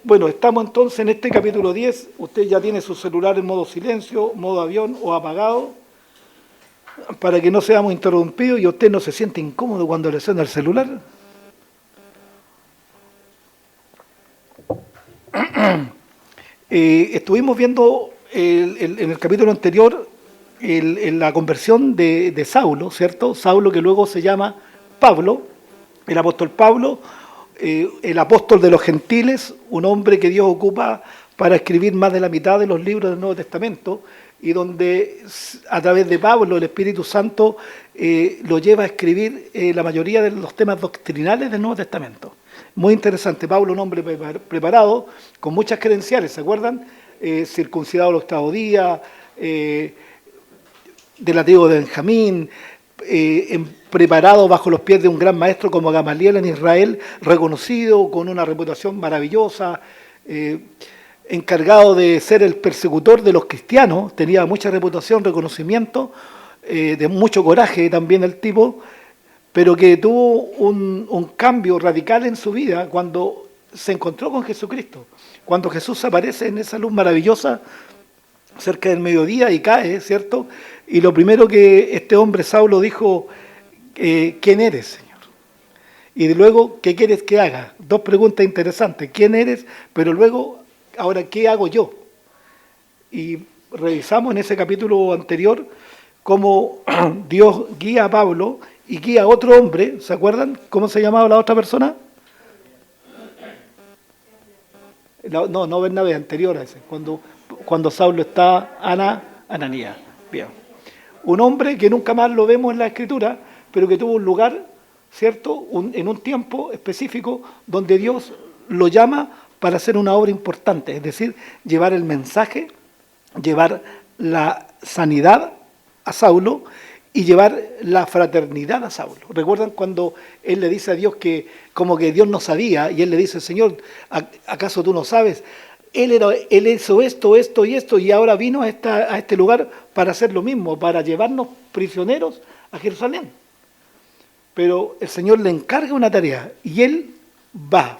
Bueno, estamos entonces en este capítulo 10. Usted ya tiene su celular en modo silencio, modo avión o apagado, para que no seamos interrumpidos y usted no se siente incómodo cuando le suena el celular. Estuvimos viendo en el capítulo anterior la conversión de Saulo, ¿cierto? Saulo, que luego se llama Pablo, el apóstol Pablo, el apóstol de los gentiles, un hombre que Dios ocupa para escribir más de la mitad de los libros del Nuevo Testamento, y donde a través de Pablo el Espíritu Santo lo lleva a escribir la mayoría de los temas doctrinales del Nuevo Testamento. Muy interesante. Pablo, un hombre preparado, con muchas credenciales, ¿se acuerdan? Circuncidado al octavo día, de la tribu de Benjamín, preparado bajo los pies de un gran maestro como Gamaliel en Israel, reconocido, con una reputación maravillosa, encargado de ser el persecutor de los cristianos, tenía mucha reputación, reconocimiento, de mucho coraje también el tipo, pero que tuvo un cambio radical en su vida cuando se encontró con Jesucristo. Cuando Jesús aparece en esa luz maravillosa cerca del mediodía y cae, ¿cierto? Y lo primero que este hombre Saulo dijo, ¿quién eres, Señor? Y luego, ¿qué quieres que haga? Dos preguntas interesantes. ¿Quién eres? Pero luego, ahora, ¿qué hago yo? Y revisamos en ese capítulo anterior cómo Dios guía a Pablo y guía a otro hombre. ¿Se acuerdan cómo se llamaba la otra persona? No, Bernabé, anterior a ese, cuando Saulo está Ananías. Bien. Un hombre que nunca más lo vemos en la Escritura, pero que tuvo un lugar, ¿cierto?, en un tiempo específico donde Dios lo llama para hacer una obra importante, es decir, llevar el mensaje, llevar la sanidad a Saulo y llevar la fraternidad a Saulo. ¿Recuerdan cuando él le dice a Dios que como que Dios no sabía y él le dice, Señor, ¿acaso tú no sabes? Él hizo esto y esto, y ahora vino a este lugar para hacer lo mismo, para llevarnos prisioneros a Jerusalén. Pero el Señor le encarga una tarea y él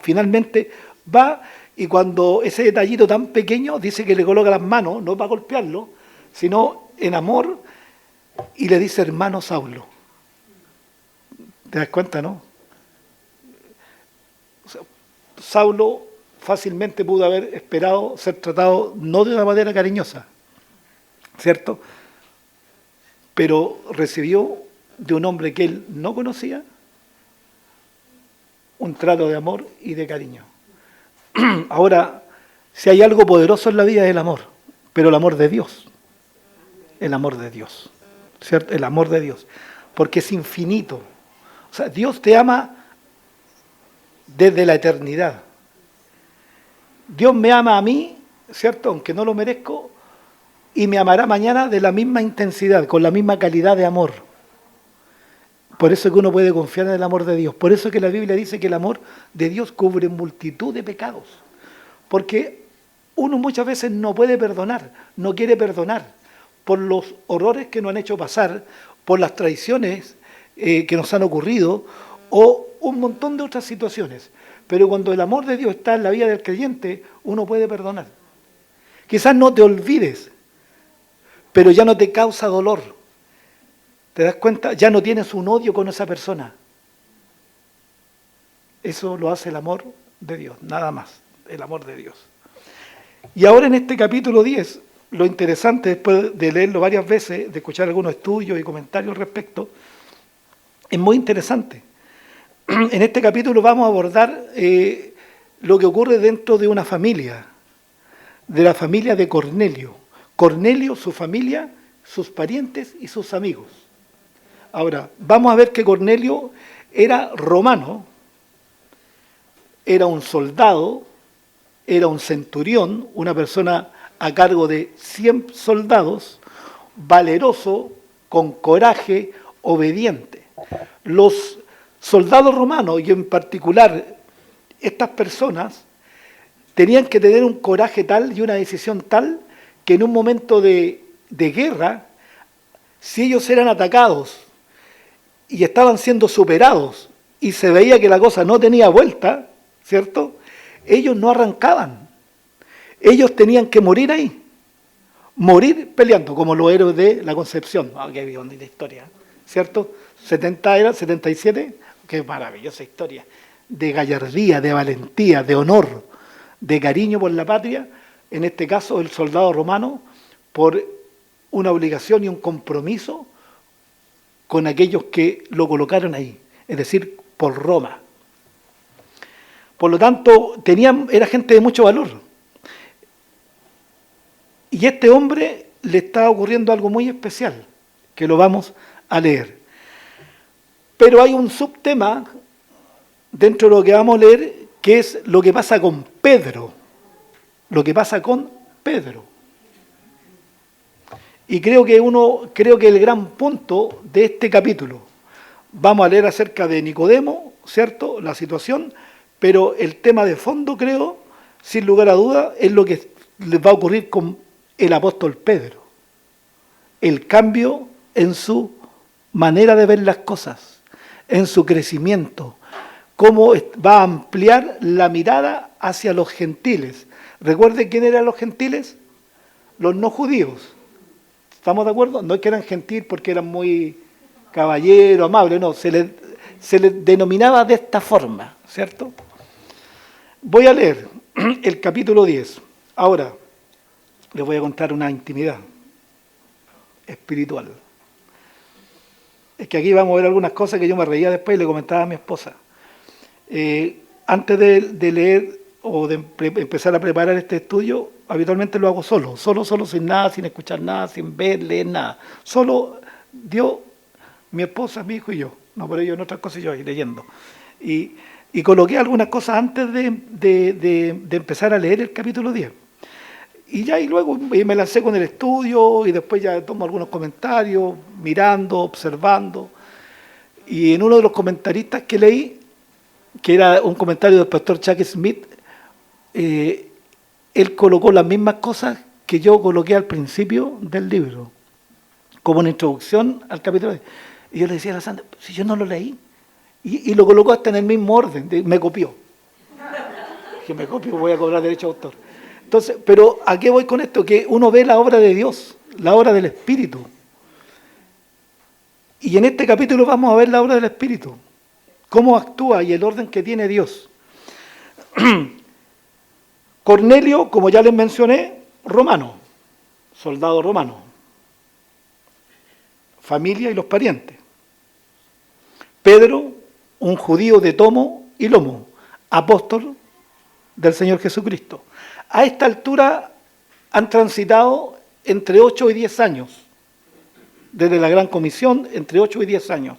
finalmente va, y cuando ese detallito tan pequeño dice que le coloca las manos, no para golpearlo, sino en amor, y le dice, hermano Saulo. ¿Te das cuenta, no? O sea, Saulo fácilmente pudo haber esperado ser tratado no de una manera cariñosa, ¿cierto? Pero recibió de un hombre que él no conocía un trato de amor y de cariño. Ahora, si hay algo poderoso en la vida es el amor, pero el amor de Dios, el amor de Dios, ¿cierto? El amor de Dios, porque es infinito. O sea, Dios te ama desde la eternidad. Dios me ama a mí, ¿cierto?, aunque no lo merezco, y me amará mañana de la misma intensidad, con la misma calidad de amor. Por eso es que uno puede confiar en el amor de Dios. Por eso es que la Biblia dice que el amor de Dios cubre multitud de pecados. Porque uno muchas veces no puede perdonar, no quiere perdonar, por los horrores que nos han hecho pasar, por las traiciones que nos han ocurrido, o un montón de otras situaciones. Pero cuando el amor de Dios está en la vida del creyente, uno puede perdonar. Quizás no te olvides, pero ya no te causa dolor. ¿Te das cuenta? Ya no tienes un odio con esa persona. Eso lo hace el amor de Dios, nada más, el amor de Dios. Y ahora en este capítulo 10, lo interesante, después de leerlo varias veces, de escuchar algunos estudios y comentarios al respecto, es muy interesante. En este capítulo vamos a abordar lo que ocurre dentro de una familia, de la familia de Cornelio. Cornelio, su familia, sus parientes y sus amigos. Ahora, vamos a ver que Cornelio era romano, era un soldado, era un centurión, una persona a cargo de 100 soldados, valeroso, con coraje, obediente. Los soldados romanos, y en particular estas personas, tenían que tener un coraje tal y una decisión tal que en un momento de guerra, si ellos eran atacados y estaban siendo superados y se veía que la cosa no tenía vuelta, ¿cierto? ellos no arrancaban. Ellos tenían que morir ahí. Morir peleando, como los héroes de la Concepción. Ah, qué bien la historia, ¿cierto? 70 era, 77, qué maravillosa historia. De gallardía, de valentía, de honor, de cariño por la patria. En este caso, el soldado romano, por una obligación y un compromiso con aquellos que lo colocaron ahí, es decir, por Roma. Por lo tanto, era gente de mucho valor. Y a este hombre le está ocurriendo algo muy especial, que lo vamos a leer. Pero hay un subtema dentro de lo que vamos a leer, que es lo que pasa con Pedro. Lo que pasa con Pedro. Y creo que el gran punto de este capítulo, vamos a leer acerca de Nicodemo, ¿cierto? La situación, pero el tema de fondo, creo, sin lugar a duda, es lo que les va a ocurrir con el apóstol Pedro. El cambio en su manera de ver las cosas, en su crecimiento, cómo va a ampliar la mirada hacia los gentiles. ¿Recuerden quién eran los gentiles? Los no judíos. ¿Estamos de acuerdo? No es que eran gentiles porque eran muy caballeros, amables, no, se les denominaba de esta forma, ¿cierto? Voy a leer el capítulo 10. Ahora, les voy a contar una intimidad espiritual. Es que aquí vamos a ver algunas cosas que yo me reía después y le comentaba a mi esposa. Antes de leer o de empezar a preparar este estudio, habitualmente lo hago solo, sin nada, sin escuchar nada, sin ver, leer nada. Solo Dios, mi esposa, mi hijo y yo. No, por ello en otras cosas yo ahí leyendo. Y coloqué algunas cosas antes de empezar a leer el capítulo 10. Y luego me lancé con el estudio y después ya tomo algunos comentarios, mirando, observando. Y en uno de los comentaristas que leí, que era un comentario del pastor Chuck Smith, él colocó las mismas cosas que yo coloqué al principio del libro, como una introducción al capítulo 10. Y yo le decía a la Sandra, si yo no lo leí, y lo colocó hasta en el mismo orden, me copió. Que me copio, voy a cobrar derecho de autor. Entonces, pero ¿a qué voy con esto? Que uno ve la obra de Dios, la obra del Espíritu. Y en este capítulo vamos a ver la obra del Espíritu, cómo actúa y el orden que tiene Dios. Cornelio, como ya les mencioné, romano, soldado romano, familia y los parientes. Pedro, un judío de tomo y lomo, apóstol del Señor Jesucristo. A esta altura han transitado entre 8 y 10 años, desde la Gran Comisión, entre 8 y 10 años.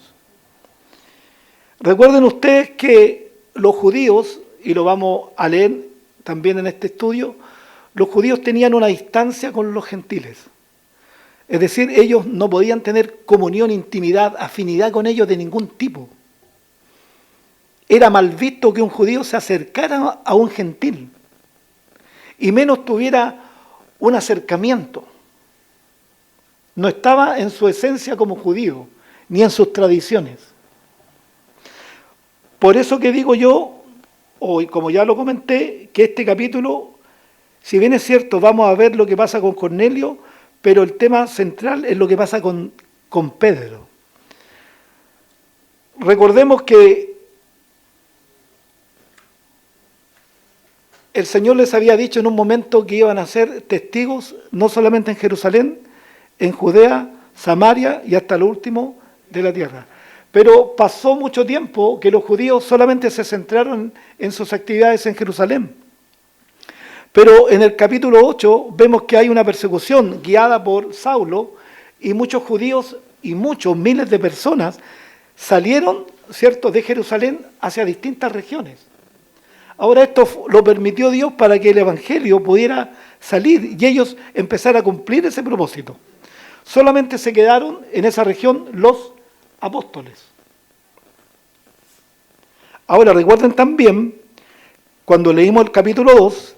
Recuerden ustedes que los judíos, y lo vamos a leer también en este estudio, los judíos tenían una distancia con los gentiles. Es decir, ellos no podían tener comunión, intimidad, afinidad con ellos de ningún tipo. Era mal visto que un judío se acercara a un gentil y menos tuviera un acercamiento. No estaba en su esencia como judío, ni en sus tradiciones. Por eso que digo yo, hoy, como ya lo comenté, que este capítulo, si bien es cierto, vamos a ver lo que pasa con Cornelio, pero el tema central es lo que pasa con Pedro. Recordemos que el Señor les había dicho en un momento que iban a ser testigos, no solamente en Jerusalén, en Judea, Samaria y hasta lo último de la tierra. Pero pasó mucho tiempo que los judíos solamente se centraron en sus actividades en Jerusalén. Pero en el capítulo 8 vemos que hay una persecución guiada por Saulo y muchos judíos y muchos miles de personas salieron, ¿cierto?, de Jerusalén hacia distintas regiones. Ahora esto lo permitió Dios para que el Evangelio pudiera salir y ellos empezaran a cumplir ese propósito. Solamente se quedaron en esa región los apóstoles. Ahora recuerden también, cuando leímos el capítulo 2,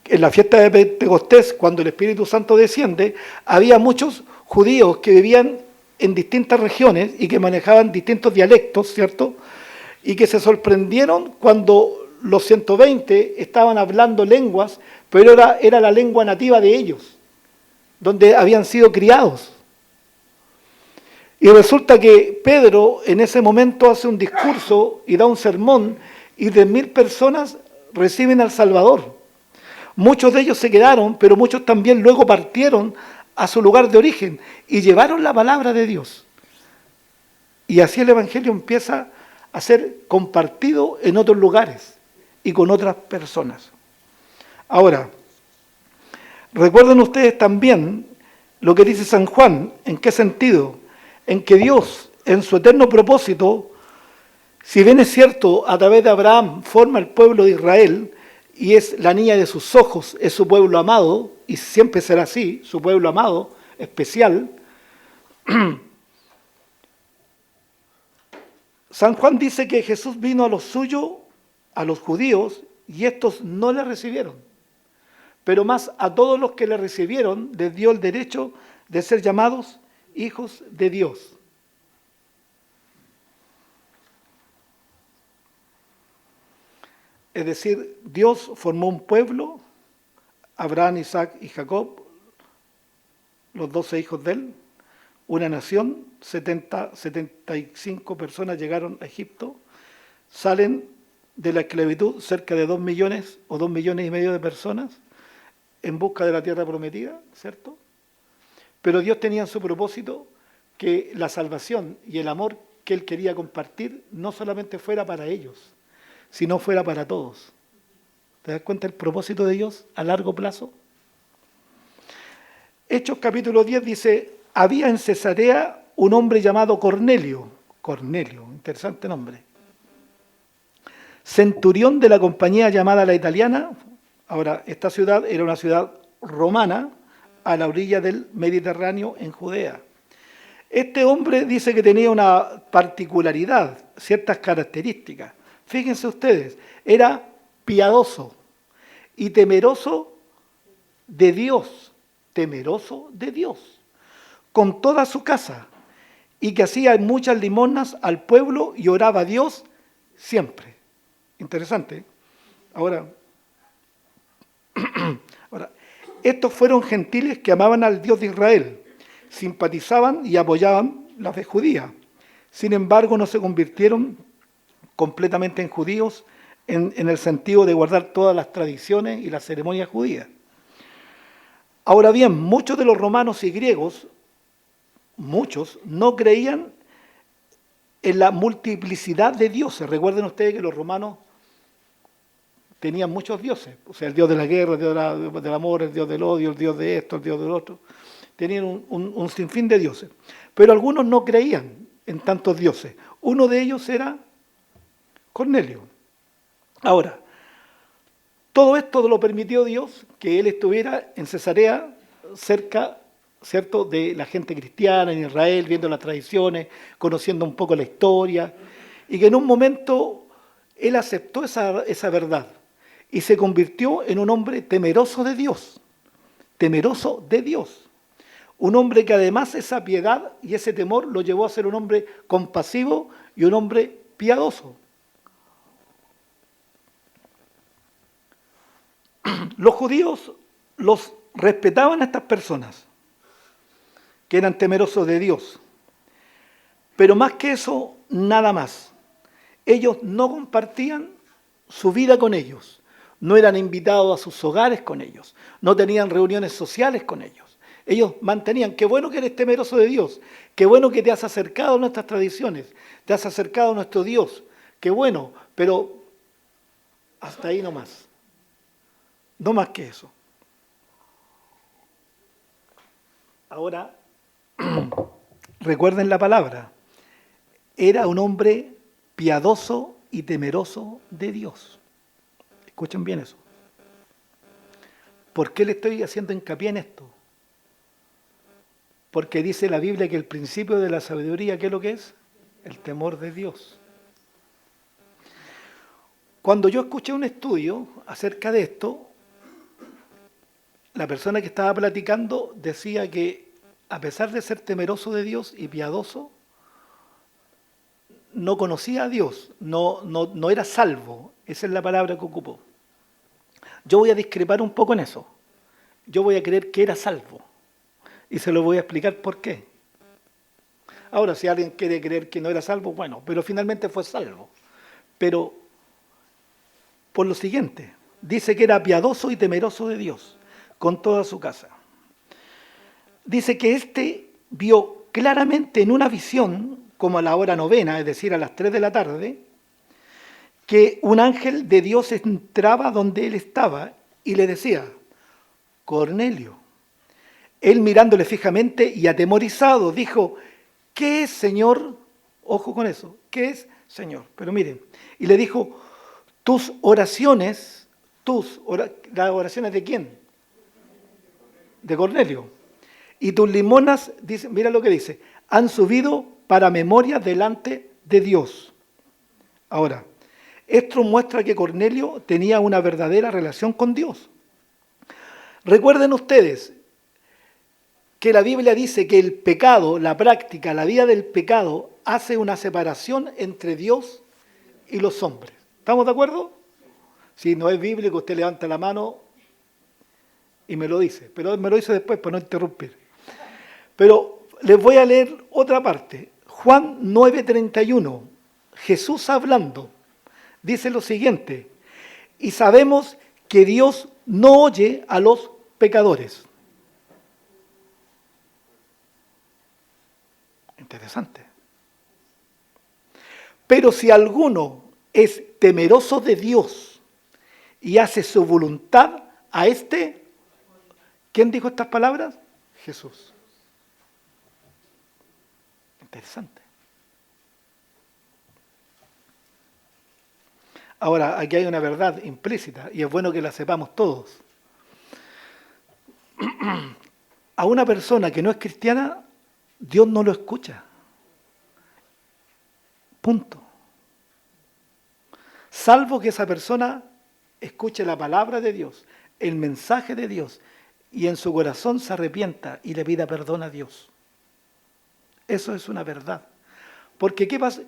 en la fiesta de Pentecostés, cuando el Espíritu Santo desciende, había muchos judíos que vivían en distintas regiones y que manejaban distintos dialectos, ¿cierto? Y que se sorprendieron cuando los 120 estaban hablando lenguas, pero era la lengua nativa de ellos, donde habían sido criados. Y resulta que Pedro en ese momento hace un discurso y da un sermón y 10.000 personas reciben al Salvador. Muchos de ellos se quedaron, pero muchos también luego partieron a su lugar de origen y llevaron la palabra de Dios. Y así el Evangelio empieza a ser compartido en otros lugares y con otras personas. Ahora, recuerden ustedes también lo que dice San Juan. ¿En qué sentido? En que Dios, en su eterno propósito, si bien es cierto, a través de Abraham forma el pueblo de Israel y es la niña de sus ojos, es su pueblo amado, y siempre será así, su pueblo amado, especial. San Juan dice que Jesús vino a los suyos, a los judíos, y estos no le recibieron. Pero más a todos los que le recibieron, les dio el derecho de ser llamados hijos de Dios. Es decir, Dios formó un pueblo, Abraham, Isaac y Jacob, los 12 hijos de él, una nación, 75 personas llegaron a Egipto, salen de la esclavitud cerca de 2 millones o 2,5 millones de personas en busca de la tierra prometida, ¿cierto? Pero Dios tenía en su propósito que la salvación y el amor que Él quería compartir no solamente fuera para ellos, sino fuera para todos. ¿Te das cuenta el propósito de Dios a largo plazo? Hechos capítulo 10 dice, había en Cesarea un hombre llamado Cornelio. Cornelio, interesante nombre. Centurión de la compañía llamada La Italiana. Ahora, esta ciudad era una ciudad romana a la orilla del Mediterráneo en Judea. Este hombre dice que tenía una particularidad, ciertas características. Fíjense ustedes, era piadoso y temeroso de Dios, con toda su casa, y que hacía muchas limosnas al pueblo y oraba a Dios siempre. Interesante. Ahora, estos fueron gentiles que amaban al Dios de Israel, simpatizaban y apoyaban la fe judía. Sin embargo, no se convirtieron completamente en judíos en el sentido de guardar todas las tradiciones y las ceremonias judías. Ahora bien, muchos de los romanos y griegos, muchos, no creían en la multiplicidad de dioses. Recuerden ustedes que los romanos tenían muchos dioses, o sea, el dios de la guerra, el dios del amor, el dios del odio, el dios de esto, el dios del otro. Tenían un sinfín de dioses. Pero algunos no creían en tantos dioses. Uno de ellos era Cornelio. Ahora, todo esto lo permitió Dios, que él estuviera en Cesarea, cerca, ¿cierto?, de la gente cristiana en Israel, viendo las tradiciones, conociendo un poco la historia, y que en un momento él aceptó esa verdad y se convirtió en un hombre temeroso de Dios, un hombre que además esa piedad y ese temor lo llevó a ser un hombre compasivo y un hombre piadoso. Los judíos los respetaban a estas personas, que eran temerosos de Dios. Pero más que eso, nada más. Ellos no compartían su vida con ellos, no eran invitados a sus hogares con ellos, no tenían reuniones sociales con ellos. Ellos mantenían, qué bueno que eres temeroso de Dios, qué bueno que te has acercado a nuestras tradiciones, te has acercado a nuestro Dios, qué bueno, pero hasta ahí no más. No más que eso. Ahora, recuerden la palabra. Era un hombre piadoso y temeroso de Dios. Escuchen bien eso. ¿Por qué le estoy haciendo hincapié en esto? Porque dice la Biblia que el principio de la sabiduría, ¿qué es lo que es? El temor de Dios. Cuando yo escuché un estudio acerca de esto, la persona que estaba platicando decía que a pesar de ser temeroso de Dios y piadoso, no conocía a Dios, no era salvo Esa es la palabra que ocupó. Yo voy a discrepar un poco en eso. Yo voy a creer que era salvo. Y se lo voy a explicar por qué. Ahora, si alguien quiere creer que no era salvo, bueno, pero finalmente fue salvo. Pero por lo siguiente, dice que era piadoso y temeroso de Dios, con toda su casa. Dice que éste vio claramente en una visión, como a la hora novena, es decir, a las 3 de la tarde, que un ángel de Dios entraba donde él estaba y le decía, Cornelio. Él mirándole fijamente y atemorizado dijo, ¿qué es, Señor? Ojo con eso, ¿qué es, Señor? Pero miren, y le dijo, tus oraciones, ¿las oraciones de quién? De Cornelio. Y tus limonas, dice, mira lo que dice, han subido para memoria delante de Dios. Ahora, esto muestra que Cornelio tenía una verdadera relación con Dios. Recuerden ustedes que la Biblia dice que el pecado, la práctica, la vida del pecado, hace una separación entre Dios y los hombres. ¿Estamos de acuerdo? Si no es bíblico, usted levanta la mano y me lo dice. Pero me lo dice después para no interrumpir. Pero les voy a leer otra parte. Juan 9:31. Jesús hablando, dice lo siguiente. Y sabemos que Dios no oye a los pecadores. Interesante. Pero si alguno es temeroso de Dios y hace su voluntad, a este, ¿quién dijo estas palabras? Jesús. Interesante. Ahora, aquí hay una verdad implícita y es bueno que la sepamos todos. A una persona que no es cristiana, Dios no lo escucha. Punto. Salvo que esa persona escuche la palabra de Dios, el mensaje de Dios, y en su corazón se arrepienta y le pida perdón a Dios. Eso es una verdad. Porque ¿qué pasa?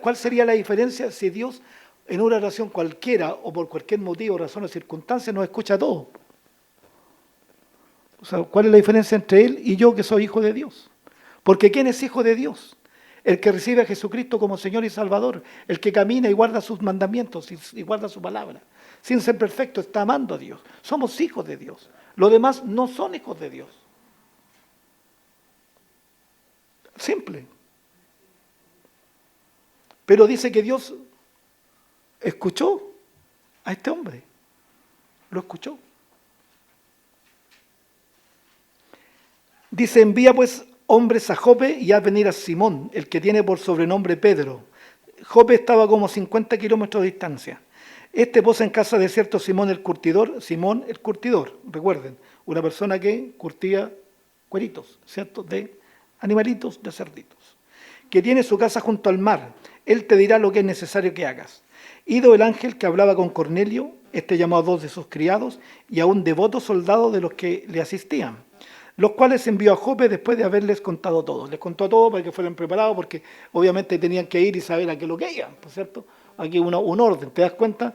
¿Cuál sería la diferencia si Dios en una oración cualquiera o por cualquier motivo, razón o circunstancia nos escucha a todos? O sea, ¿cuál es la diferencia entre él y yo que soy hijo de Dios? Porque ¿quién es hijo de Dios? El que recibe a Jesucristo como Señor y Salvador, el que camina y guarda sus mandamientos y guarda su palabra. Sin ser perfecto, está amando a Dios. Somos hijos de Dios. Los demás no son hijos de Dios. Simple. Pero dice que Dios escuchó a este hombre. Lo escuchó. Dice, envía pues hombres a Jope y haz venir a Simón, el que tiene por sobrenombre Pedro. Jope estaba como 50 kilómetros de distancia. Este posa en casa de cierto Simón el curtidor, recuerden, una persona que curtía cueritos, ¿cierto? De animalitos, de cerditos, que tiene su casa junto al mar. Él te dirá lo que es necesario que hagas. Ido el ángel que hablaba con Cornelio, este llamó a 2 de sus criados y a un devoto soldado de los que le asistían, los cuales envió a Jope después de haberles contado todo. Les contó todo para que fueran preparados, porque obviamente tenían que ir y saber a qué es lo que iban, ¿no es cierto? Aquí un orden, ¿te das cuenta?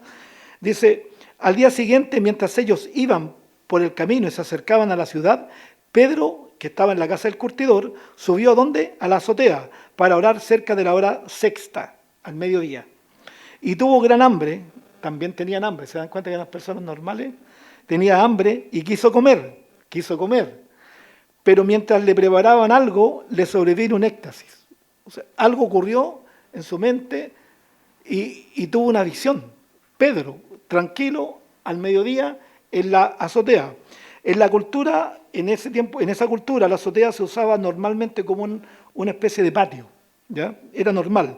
Dice, al día siguiente, mientras ellos iban por el camino y se acercaban a la ciudad, Pedro, que estaba en la casa del curtidor, subió ¿a dónde? A la azotea, para orar cerca de la hora sexta, al mediodía. Y tuvo gran hambre, también tenían hambre, ¿se dan cuenta que eran personas normales? Tenía hambre y quiso comer. Pero mientras le preparaban algo, le sobrevino un éxtasis. O sea, algo ocurrió en su mente y tuvo una visión. Pedro, tranquilo, al mediodía, en la azotea. En la cultura, en ese tiempo, en esa cultura, la azotea se usaba normalmente como una especie de patio, ¿ya? Era normal.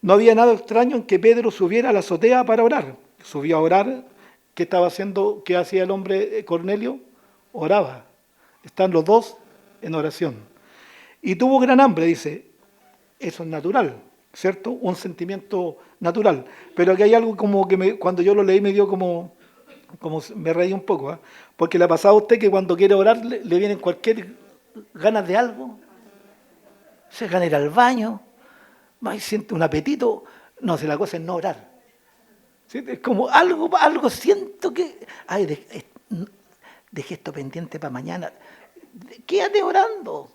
No había nada extraño en que Pedro subiera a la azotea para orar. Subió a orar. ¿Qué estaba haciendo? ¿Qué hacía el hombre Cornelio? Oraba. Están los dos en oración. Y tuvo gran hambre, dice. Eso es natural, ¿cierto? Un sentimiento natural. Pero aquí hay algo como que cuando yo lo leí me dio como me reí un poco, ¿eh? Porque le ha pasado a usted que cuando quiere orar le vienen cualquier ganas de algo. Se gana ir al baño, va y siente un apetito. No, si la cosa es no orar. ¿Sí? Es como algo siento que, ay, dejé esto pendiente para mañana. Quédate orando.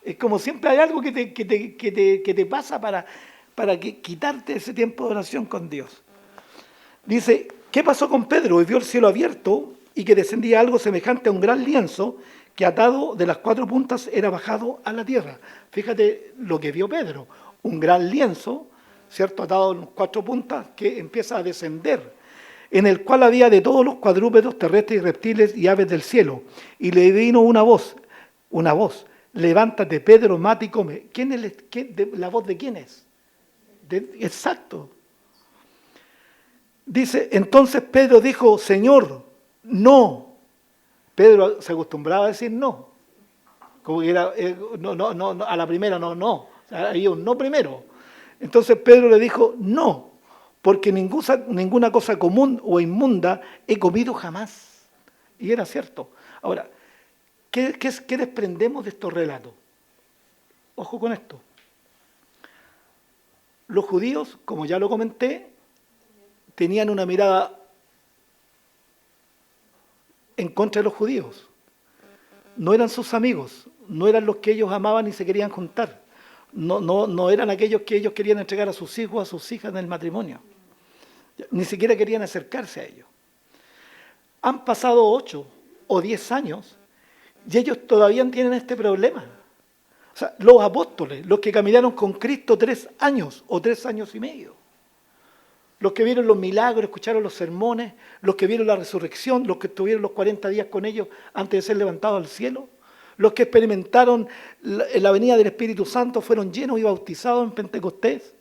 Es como siempre hay algo que te pasa para quitarte ese tiempo de oración con Dios. Dice, ¿qué pasó con Pedro? Y vio el cielo abierto y que descendía algo semejante a un gran lienzo que atado de las 4 puntas era bajado a la tierra. Fíjate lo que vio Pedro, un gran lienzo, ¿cierto? Atado en 4 puntas que empieza a descender, en el cual había de todos los cuadrúpedos, terrestres y reptiles y aves del cielo. Y le vino una voz, levántate Pedro, mate y come. ¿La voz de quién es? Exacto. Dice, entonces Pedro dijo, Señor, no. Pedro se acostumbraba a decir no. Como que era, no, a la primera no. O sea, había un no primero. Entonces Pedro le dijo, no, porque ninguna cosa común o inmunda he comido jamás. Y era cierto. Ahora, ¿qué desprendemos de estos relatos? Ojo con esto. Los judíos, como ya lo comenté, tenían una mirada en contra de los judíos. No eran sus amigos, no eran los que ellos amaban y se querían juntar. No eran aquellos que ellos querían entregar a sus hijos, a sus hijas en el matrimonio. Ni siquiera querían acercarse a ellos. Han pasado 8 o 10 años y ellos todavía tienen este problema. O sea, los apóstoles, los que caminaron con Cristo 3 años o 3 años y medio. Los que vieron los milagros, escucharon los sermones, los que vieron la resurrección, los que estuvieron los 40 días con ellos antes de ser levantados al cielo, los que experimentaron la venida del Espíritu Santo, fueron llenos y bautizados en Pentecostés,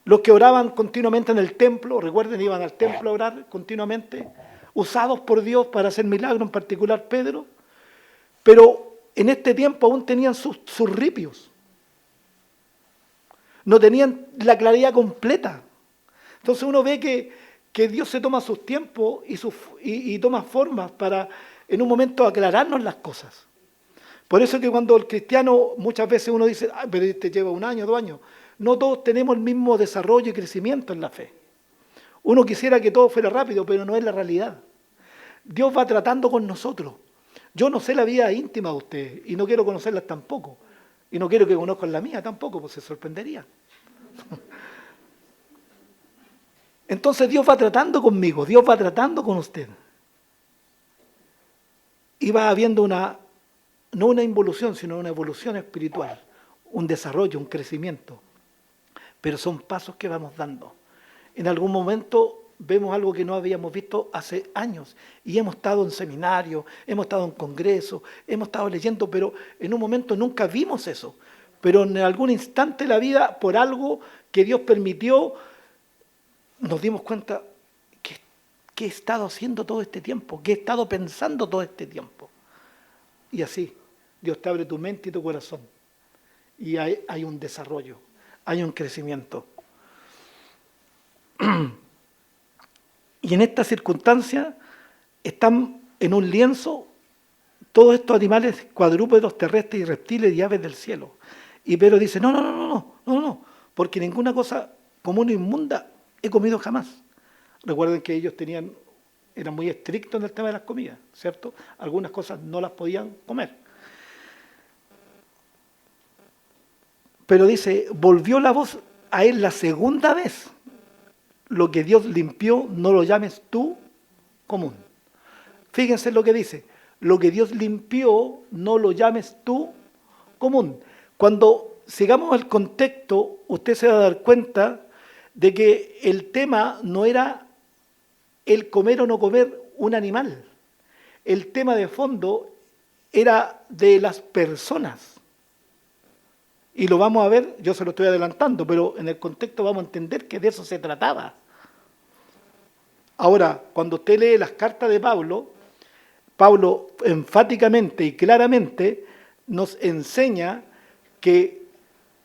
los que oraban continuamente en el templo, recuerden, iban al templo a orar continuamente, usados por Dios para hacer milagros, en particular Pedro, pero en este tiempo aún tenían sus ripios, no tenían la claridad completa. Entonces uno ve que Dios se toma sus tiempos y toma formas para en un momento aclararnos las cosas. Por eso que cuando el cristiano, muchas veces uno dice, pero este lleva 1 año, 2 años. No todos tenemos el mismo desarrollo y crecimiento en la fe. Uno quisiera que todo fuera rápido, pero no es la realidad. Dios va tratando con nosotros. Yo no sé la vida íntima de ustedes y no quiero conocerlas tampoco. Y no quiero que conozcan la mía tampoco, pues se sorprendería. Entonces Dios va tratando conmigo, Dios va tratando con usted. Y va habiendo no una involución, sino una evolución espiritual, un desarrollo, un crecimiento. Pero son pasos que vamos dando. En algún momento vemos algo que no habíamos visto hace años y hemos estado en seminarios, hemos estado en congresos, hemos estado leyendo, pero en un momento nunca vimos eso. Pero en algún instante de la vida, por algo que Dios permitió, nos dimos cuenta que he estado haciendo todo este tiempo, que he estado pensando todo este tiempo. Y así, Dios te abre tu mente y tu corazón. Y hay un desarrollo, hay un crecimiento. Y en esta circunstancia están en un lienzo todos estos animales cuadrúpedos, terrestres y reptiles y aves del cielo. Y Pedro dice, no, porque ninguna cosa común o inmunda he comido jamás. Recuerden que ellos eran muy estrictos en el tema de las comidas, ¿cierto? Algunas cosas no las podían comer. Pero dice, volvió la voz a él la segunda vez. Lo que Dios limpió, no lo llames tú común. Fíjense lo que dice. Lo que Dios limpió, no lo llames tú común. Cuando sigamos el contexto, usted se va a dar cuenta de que el tema no era el comer o no comer un animal. El tema de fondo era de las personas. Y lo vamos a ver, yo se lo estoy adelantando, pero en el contexto vamos a entender que de eso se trataba. Ahora, cuando usted lee las cartas de Pablo enfáticamente y claramente nos enseña que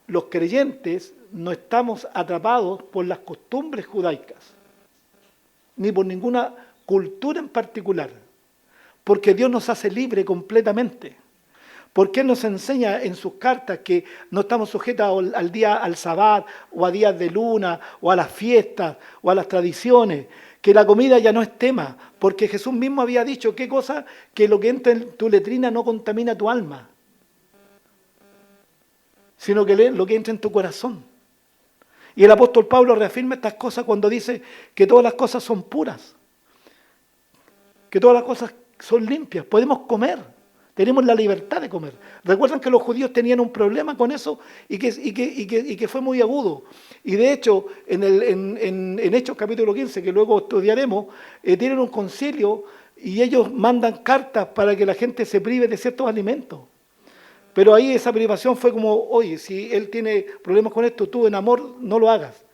los creyentes no estamos atrapados por las costumbres judaicas, ni por ninguna cultura en particular, porque Dios nos hace libre completamente. ¿Por qué nos enseña en sus cartas que no estamos sujetos al día, al sabbat, o a días de luna, o a las fiestas, o a las tradiciones? Que la comida ya no es tema, porque Jesús mismo había dicho, ¿qué cosa? Que lo que entra en tu letrina no contamina tu alma, sino que lo que entra en tu corazón. Y el apóstol Pablo reafirma estas cosas cuando dice que todas las cosas son puras, que todas las cosas son limpias, podemos comer, tenemos la libertad de comer. Recuerdan que los judíos tenían un problema con eso y que fue muy agudo. Y de hecho, en Hechos capítulo 15, que luego estudiaremos, tienen un concilio y ellos mandan cartas para que la gente se prive de ciertos alimentos. Pero ahí esa privación fue como, oye, si él tiene problemas con esto, tú en amor no lo hagas.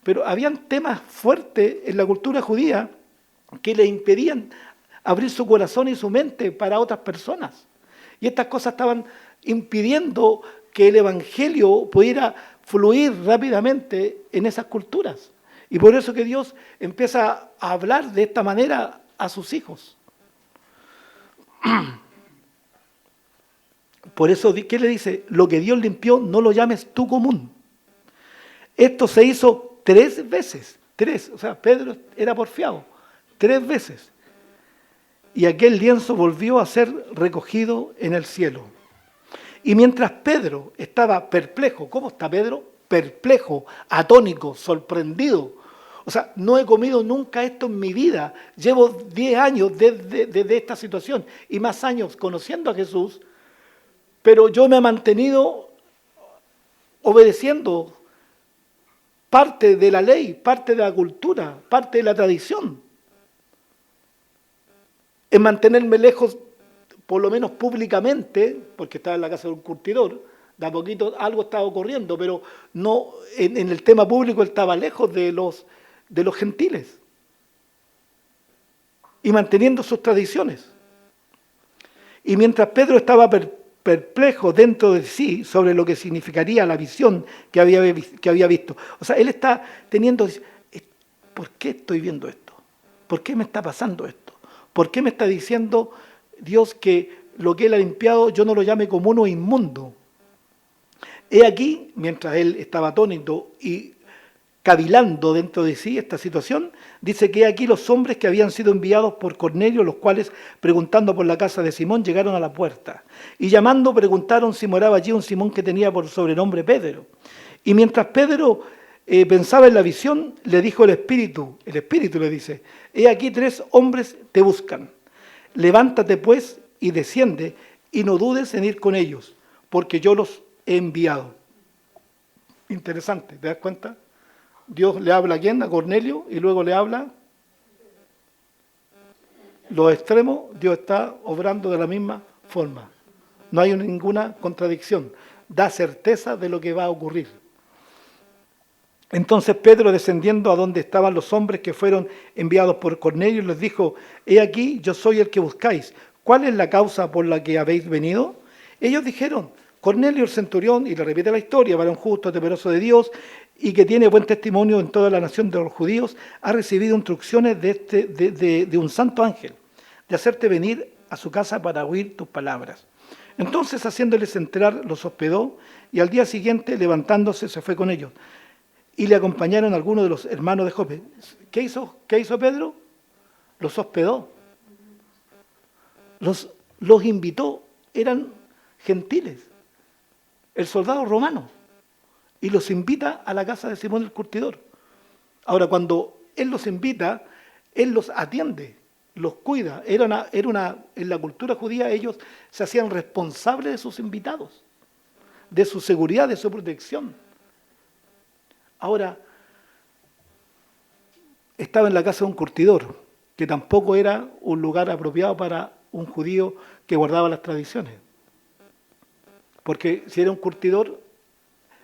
Pero habían temas fuertes en la cultura judía que le impedían abrir su corazón y su mente para otras personas. Y estas cosas estaban impidiendo que el evangelio pudiera fluir rápidamente en esas culturas. Y por eso que Dios empieza a hablar de esta manera a sus hijos. Por eso, ¿qué le dice? Lo que Dios limpió, no lo llames tú común. Esto se hizo 3 veces. 3, o sea, Pedro era porfiado. 3 veces. Y aquel lienzo volvió a ser recogido en el cielo. Y mientras Pedro estaba perplejo, ¿cómo está Pedro? Perplejo, atónico, sorprendido. O sea, no he comido nunca esto en mi vida. Llevo 10 años desde esta situación y más años conociendo a Jesús, pero yo me he mantenido obedeciendo parte de la ley, parte de la cultura, parte de la tradición. En mantenerme lejos, por lo menos públicamente, porque estaba en la casa de un curtidor, de a poquito algo estaba ocurriendo, pero no en el tema público él estaba lejos de los gentiles y manteniendo sus tradiciones. Y mientras Pedro estaba perplejo dentro de sí sobre lo que significaría la visión que había visto, o sea, él está teniendo, ¿por qué estoy viendo esto? ¿Por qué me está pasando esto? ¿Por qué me está diciendo Dios que lo que Él ha limpiado yo no lo llame común o inmundo? He aquí, mientras él estaba atónito y cavilando dentro de sí esta situación, dice que he aquí los hombres que habían sido enviados por Cornelio, los cuales, preguntando por la casa de Simón, llegaron a la puerta. Y llamando, preguntaron si moraba allí un Simón que tenía por sobrenombre Pedro. Y mientras Pedro pensaba en la visión, le dijo el Espíritu le dice, he aquí 3 hombres te buscan. Levántate pues y desciende y no dudes en ir con ellos, porque yo los he enviado. Interesante, ¿te das cuenta? Dios le habla a quién, a Cornelio, y luego le habla los extremos. Dios está obrando de la misma forma. No hay ninguna contradicción. Da certeza de lo que va a ocurrir. Entonces Pedro, descendiendo a donde estaban los hombres que fueron enviados por Cornelio, les dijo, he aquí, yo soy el que buscáis. ¿Cuál es la causa por la que habéis venido? Ellos dijeron, Cornelio el centurión, y le repite la historia, varón justo, temeroso de Dios, y que tiene buen testimonio en toda la nación de los judíos, ha recibido instrucciones de un santo ángel, de hacerte venir a su casa para oír tus palabras. Entonces, haciéndoles entrar, los hospedó, y al día siguiente, levantándose, se fue con ellos. Y le acompañaron algunos de los hermanos de Jope. ¿Qué hizo Pedro? Los hospedó. Los invitó. Eran gentiles. El soldado romano. Y los invita a la casa de Simón el curtidor. Ahora, cuando él los invita, él los atiende, los cuida. En la cultura judía ellos se hacían responsables de sus invitados, de su seguridad, de su protección. Ahora, estaba en la casa de un curtidor, que tampoco era un lugar apropiado para un judío que guardaba las tradiciones. Porque si era un curtidor,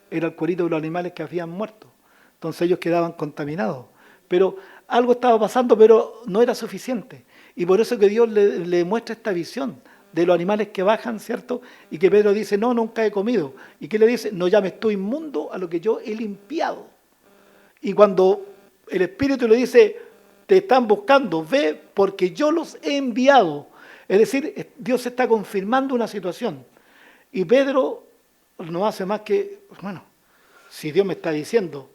era el cuerito de los animales que habían muerto. Entonces ellos quedaban contaminados. Pero algo estaba pasando, pero no era suficiente. Y por eso que Dios le muestra esta visión de los animales que bajan, ¿cierto? Y que Pedro dice, no, nunca he comido. ¿Y qué le dice? No llames tú inmundo a lo que yo he limpiado. Y cuando el Espíritu le dice, te están buscando, ve, porque yo los he enviado. Es decir, Dios está confirmando una situación. Y Pedro no hace más que, bueno, si Dios me está diciendo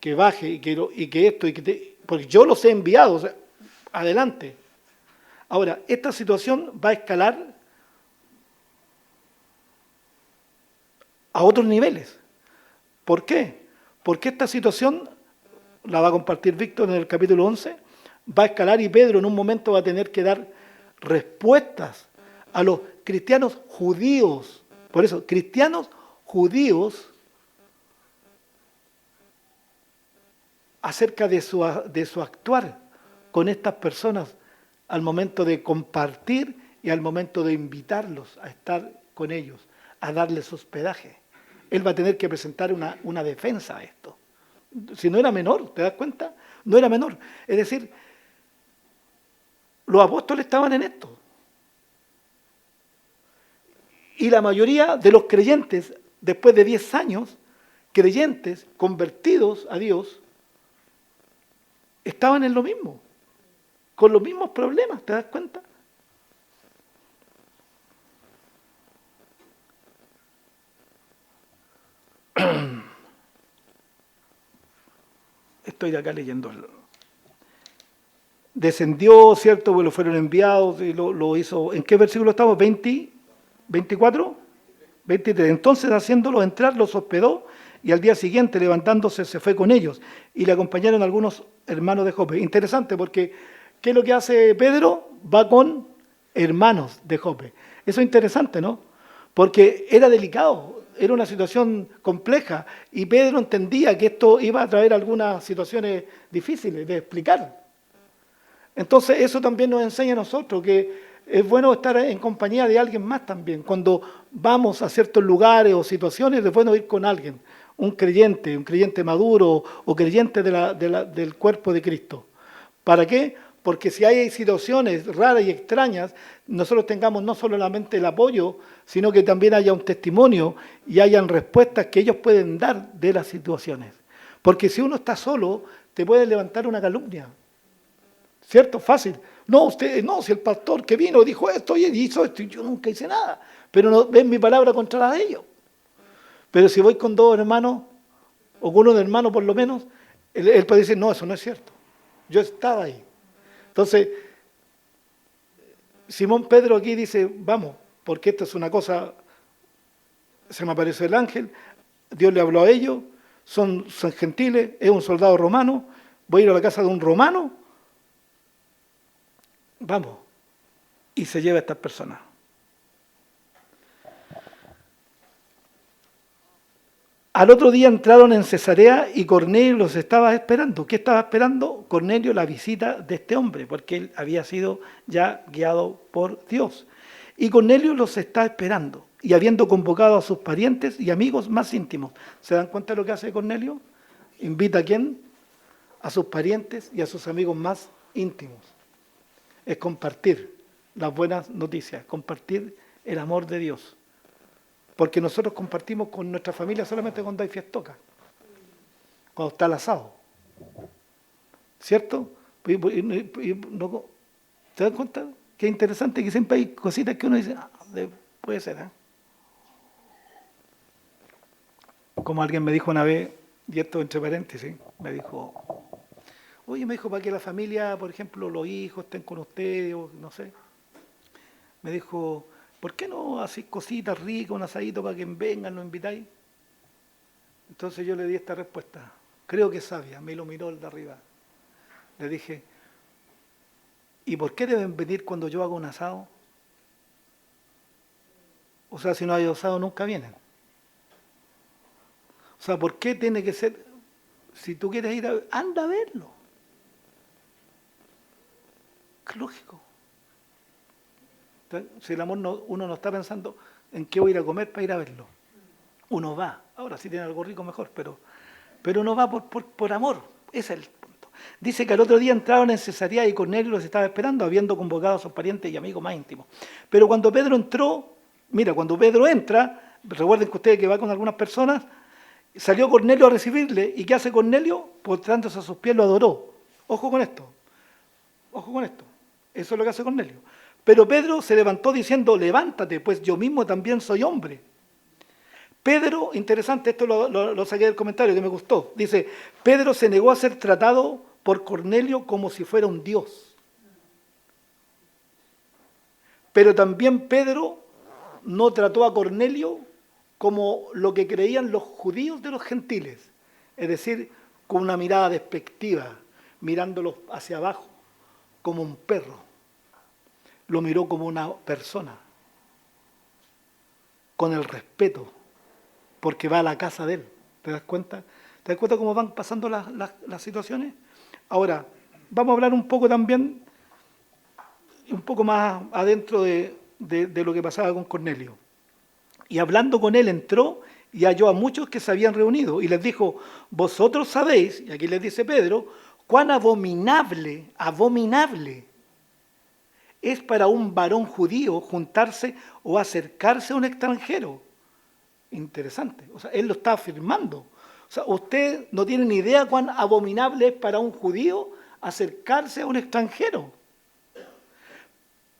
que baje y que esto, porque yo los he enviado, o sea, adelante. Ahora, esta situación va a escalar a otros niveles. ¿Por qué? Porque esta situación, la va a compartir Víctor en el capítulo 11, va a escalar y Pedro en un momento va a tener que dar respuestas a los cristianos judíos. Por eso, cristianos judíos acerca de su actuar con estas personas al momento de compartir y al momento de invitarlos a estar con ellos, a darles hospedaje. Él va a tener que presentar una defensa a esto. Si no era menor, ¿te das cuenta? No era menor. Es decir, los apóstoles estaban en esto. Y la mayoría de los creyentes, después de 10 años, creyentes, convertidos a Dios, estaban en lo mismo, con los mismos problemas, ¿te das cuenta? Estoy acá leyendo. Descendió, ¿cierto? Pues lo fueron enviados y lo hizo. ¿En qué versículo estamos? ¿20? ¿24? 23. Entonces, haciéndolos entrar, los hospedó y al día siguiente, levantándose, se fue con ellos y le acompañaron algunos hermanos de Jope. Interesante porque, ¿qué es lo que hace Pedro? Va con hermanos de Jope. Eso es interesante, ¿no? Porque era delicado, era una situación compleja y Pedro entendía que esto iba a traer algunas situaciones difíciles de explicar. Entonces eso también nos enseña a nosotros que es bueno estar en compañía de alguien más también. Cuando vamos a ciertos lugares o situaciones es bueno ir con alguien, un creyente maduro o creyente del cuerpo de Cristo. ¿Para qué? Porque si hay situaciones raras y extrañas, nosotros tengamos no solamente el apoyo, sino que también haya un testimonio y hayan respuestas que ellos pueden dar de las situaciones. Porque si uno está solo, te puede levantar una calumnia. ¿Cierto? Fácil. No, si el pastor que vino dijo esto y hizo esto, y yo nunca hice nada. Pero no ven mi palabra contra la de ellos. Pero si voy con dos hermanos, o con un hermano por lo menos, él puede decir, no, eso no es cierto. Yo estaba ahí. Entonces, Simón Pedro aquí dice, vamos, porque esto es una cosa, se me apareció el ángel, Dios le habló a ellos, son gentiles, es un soldado romano, voy a ir a la casa de un romano, vamos, y se lleva a estas personas. Al otro día entraron en Cesarea y Cornelio los estaba esperando. ¿Qué estaba esperando? Cornelio, la visita de este hombre, porque él había sido ya guiado por Dios. Y Cornelio los está esperando, y habiendo convocado a sus parientes y amigos más íntimos. ¿Se dan cuenta de lo que hace Cornelio? ¿Invita a quién? A sus parientes y a sus amigos más íntimos. Es compartir las buenas noticias, compartir el amor de Dios. Porque nosotros compartimos con nuestra familia solamente cuando hay fiestoca, cuando está el asado. ¿Cierto? ¿Te das cuenta? Qué interesante que siempre hay cositas que uno dice, puede ser, ¿eh? Como alguien me dijo una vez, y esto entre paréntesis, me dijo, para que la familia, por ejemplo, los hijos estén con ustedes, o no sé, me dijo, ¿por qué no hacéis cositas ricas, un asadito para que vengan, nos invitáis? Entonces yo le di esta respuesta, creo que es sabia, me iluminó el de arriba. Le dije, ¿y por qué deben venir cuando yo hago un asado? O sea, si no hay asado nunca vienen. O sea, ¿por qué tiene que ser? Si tú quieres ir anda a verlo. Es lógico. Si el amor uno no está pensando en qué voy a ir a comer para ir a verlo. Uno va. Ahora si tiene algo rico mejor, pero uno va por amor. Ese es el punto. Dice que al otro día entraron en Cesarea y Cornelio los estaba esperando, habiendo convocado a sus parientes y amigos más íntimos. Pero cuando Pedro entró, cuando Pedro entra, recuerden que ustedes que va con algunas personas, salió Cornelio a recibirle. ¿Y qué hace Cornelio? Postrándose a sus pies lo adoró. Ojo con esto. Eso es lo que hace Cornelio. Pero Pedro se levantó diciendo, levántate, pues yo mismo también soy hombre. Pedro, interesante, esto lo saqué del comentario que me gustó. Dice, Pedro se negó a ser tratado por Cornelio como si fuera un dios. Pero también Pedro no trató a Cornelio como lo que creían los judíos de los gentiles, es decir, con una mirada despectiva, mirándolos hacia abajo, como un perro. Lo miró como una persona, con el respeto, porque va a la casa de él. ¿Te das cuenta? ¿Te das cuenta cómo van pasando las situaciones? Ahora, vamos a hablar un poco también, un poco más adentro de lo que pasaba con Cornelio. Y hablando con él entró y halló a muchos que se habían reunido y les dijo, vosotros sabéis, y aquí les dice Pedro, cuán abominable es para un varón judío juntarse o acercarse a un extranjero. Interesante, o sea, él lo está afirmando. O sea, usted no tiene ni idea cuán abominable es para un judío acercarse a un extranjero.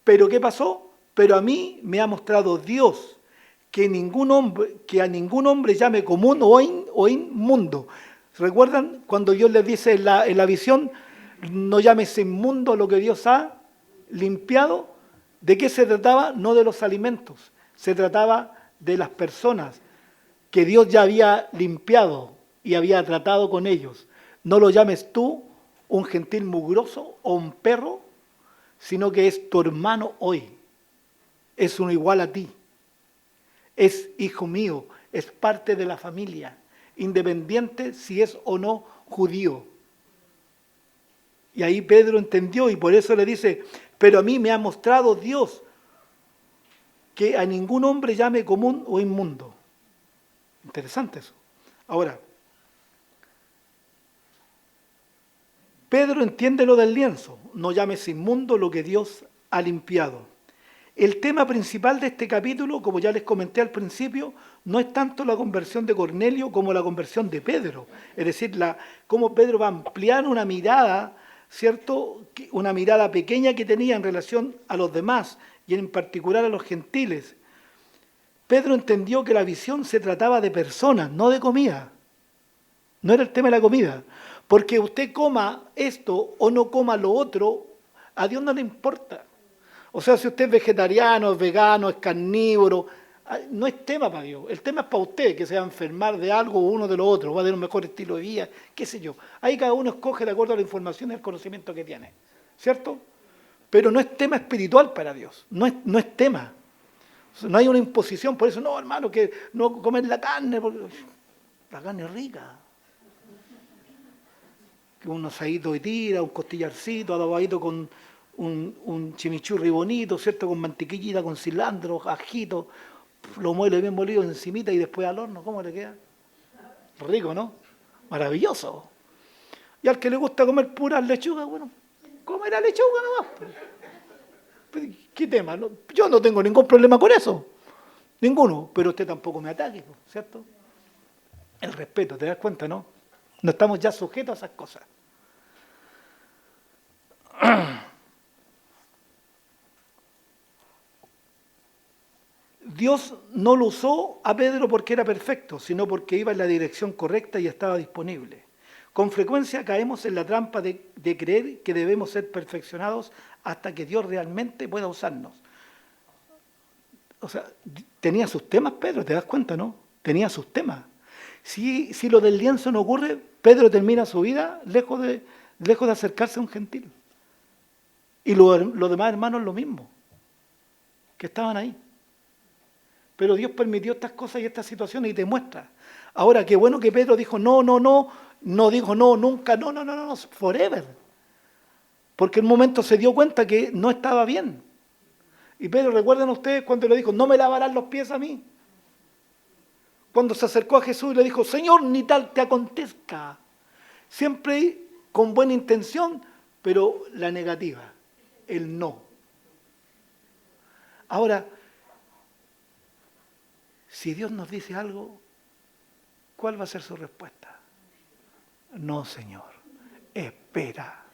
Pero ¿qué pasó? Pero a mí me ha mostrado Dios que a ningún hombre llame común o inmundo. ¿Recuerdan cuando Dios les dice en la visión, no llames inmundo a lo que Dios ha limpiado? ¿De qué se trataba? No de los alimentos, se trataba de las personas que Dios ya había limpiado y había tratado con ellos. No lo llames tú un gentil mugroso o un perro, sino que es tu hermano hoy, es uno igual a ti. Es hijo mío, es parte de la familia, independiente si es o no judío. Y ahí Pedro entendió y por eso le dice, pero a mí me ha mostrado Dios que a ningún hombre llame común o inmundo. Interesante eso. Ahora, Pedro entiende lo del lienzo, no llames inmundo lo que Dios ha limpiado. El tema principal de este capítulo, como ya les comenté al principio, no es tanto la conversión de Cornelio como la conversión de Pedro. Es decir, cómo Pedro va a ampliar una mirada, ¿cierto? Una mirada pequeña que tenía en relación a los demás y en particular a los gentiles. Pedro entendió que la visión se trataba de personas, no de comida. No era el tema de la comida. Porque usted coma esto o no coma lo otro, a Dios no le importa. O sea, si usted es vegetariano, es vegano, es carnívoro, no es tema para Dios. El tema es para usted, que se va a enfermar de algo o uno de lo otro, va a tener un mejor estilo de vida, qué sé yo. Ahí cada uno escoge de acuerdo a la información y el conocimiento que tiene. ¿Cierto? Pero no es tema espiritual para Dios. No es tema. No hay una imposición. Por eso, no, hermano, que no comer la carne, porque la carne es rica. Un asadito de tira, un costillarcito, adobadito con un chimichurri bonito, ¿cierto? Con mantequillita, con cilantro, ajito, lo muele bien molido encimita y después al horno. ¿Cómo le queda? Rico, ¿no? Maravilloso. Y al que le gusta comer puras lechugas, bueno, come la lechuga nomás. ¿Qué tema? Yo no tengo ningún problema con eso. Ninguno. Pero usted tampoco me ataque, ¿cierto? El respeto, ¿te das cuenta, no? No estamos ya sujetos a esas cosas. Dios no lo usó a Pedro porque era perfecto, sino porque iba en la dirección correcta y estaba disponible. Con frecuencia caemos en la trampa de creer que debemos ser perfeccionados hasta que Dios realmente pueda usarnos. O sea, tenía sus temas Pedro, ¿te das cuenta, no? Tenía sus temas. Si lo del lienzo no ocurre, Pedro termina su vida lejos de acercarse a un gentil. Y los demás hermanos lo mismo, que estaban ahí. Pero Dios permitió estas cosas y estas situaciones y te muestra. Ahora, qué bueno que Pedro dijo no dijo no, nunca, no, forever. Porque en un momento se dio cuenta que no estaba bien. Y Pedro, ¿recuerdan ustedes cuando le dijo, no me lavarán los pies a mí? Cuando se acercó a Jesús y le dijo, Señor, ni tal te acontezca. Siempre con buena intención, pero la negativa, el no. Ahora, si Dios nos dice algo, ¿cuál va a ser su respuesta? No, Señor, espera.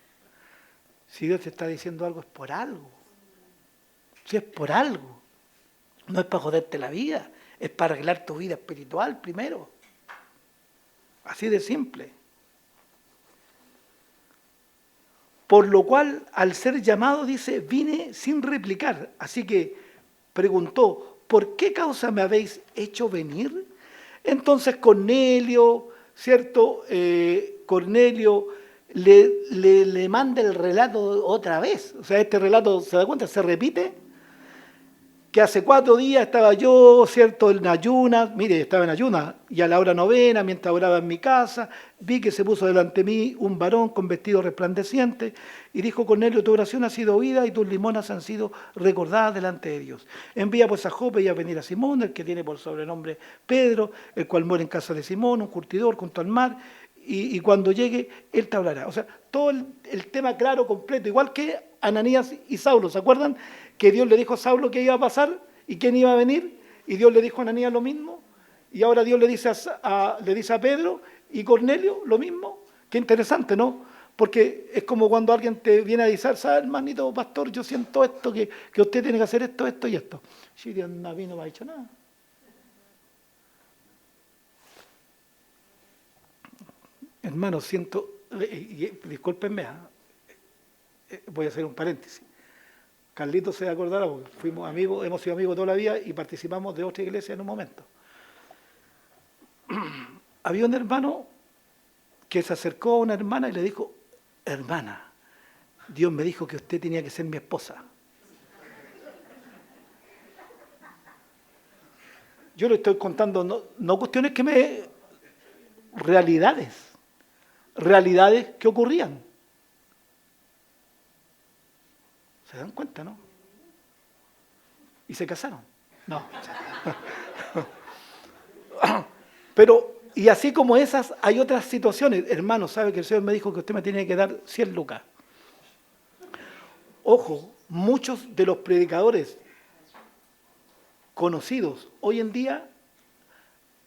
Si Dios te está diciendo algo, es por algo. Si es por algo, no es para joderte la vida, Es para arreglar tu vida espiritual primero. Así de simple. Por lo cual, al ser llamado, dice, vine sin replicar. Así que preguntó, ¿por qué causa me habéis hecho venir? Entonces Cornelio, ¿cierto? Cornelio le manda el relato otra vez. O sea, este relato, ¿se da cuenta? Se repite. Que hace 4 días estaba yo, ¿cierto?, en ayunas, mire, estaba en ayunas, y a la hora novena, mientras oraba en mi casa, vi que se puso delante de mí un varón con vestido resplandeciente, y dijo Cornelio, tu oración ha sido oída y tus limonas han sido recordadas delante de Dios. Envía pues a Jope y a venir a Simón, el que tiene por sobrenombre Pedro, el cual mora en casa de Simón, un curtidor junto al mar, y cuando llegue, él te hablará. O sea, todo el tema claro, completo, igual que Ananías y Saulo, ¿se acuerdan? Que Dios le dijo a Saulo que iba a pasar y quién iba a venir, y Dios le dijo a Ananías lo mismo, y ahora Dios le dice a Pedro y Cornelio lo mismo. Qué interesante, ¿no? Porque es como cuando alguien te viene a decir, ¿sabes, hermanito pastor? Yo siento esto, que usted tiene que hacer esto, esto y esto. Si Dios no me ha dicho nada. Hermano, siento, discúlpenme, voy a hacer un paréntesis. Carlitos se acordará, porque fuimos amigos, hemos sido amigos toda la vida y participamos de otra iglesia en un momento. Había un hermano que se acercó a una hermana y le dijo, hermana, Dios me dijo que usted tenía que ser mi esposa. Yo le estoy contando, no cuestiones que realidades que ocurrían. ¿Se dan cuenta, no? ¿Y se casaron? No. Pero, y así como esas, hay otras situaciones. Hermano, ¿sabe que el Señor me dijo que usted me tiene que dar 100 lucas? Ojo, muchos de los predicadores conocidos hoy en día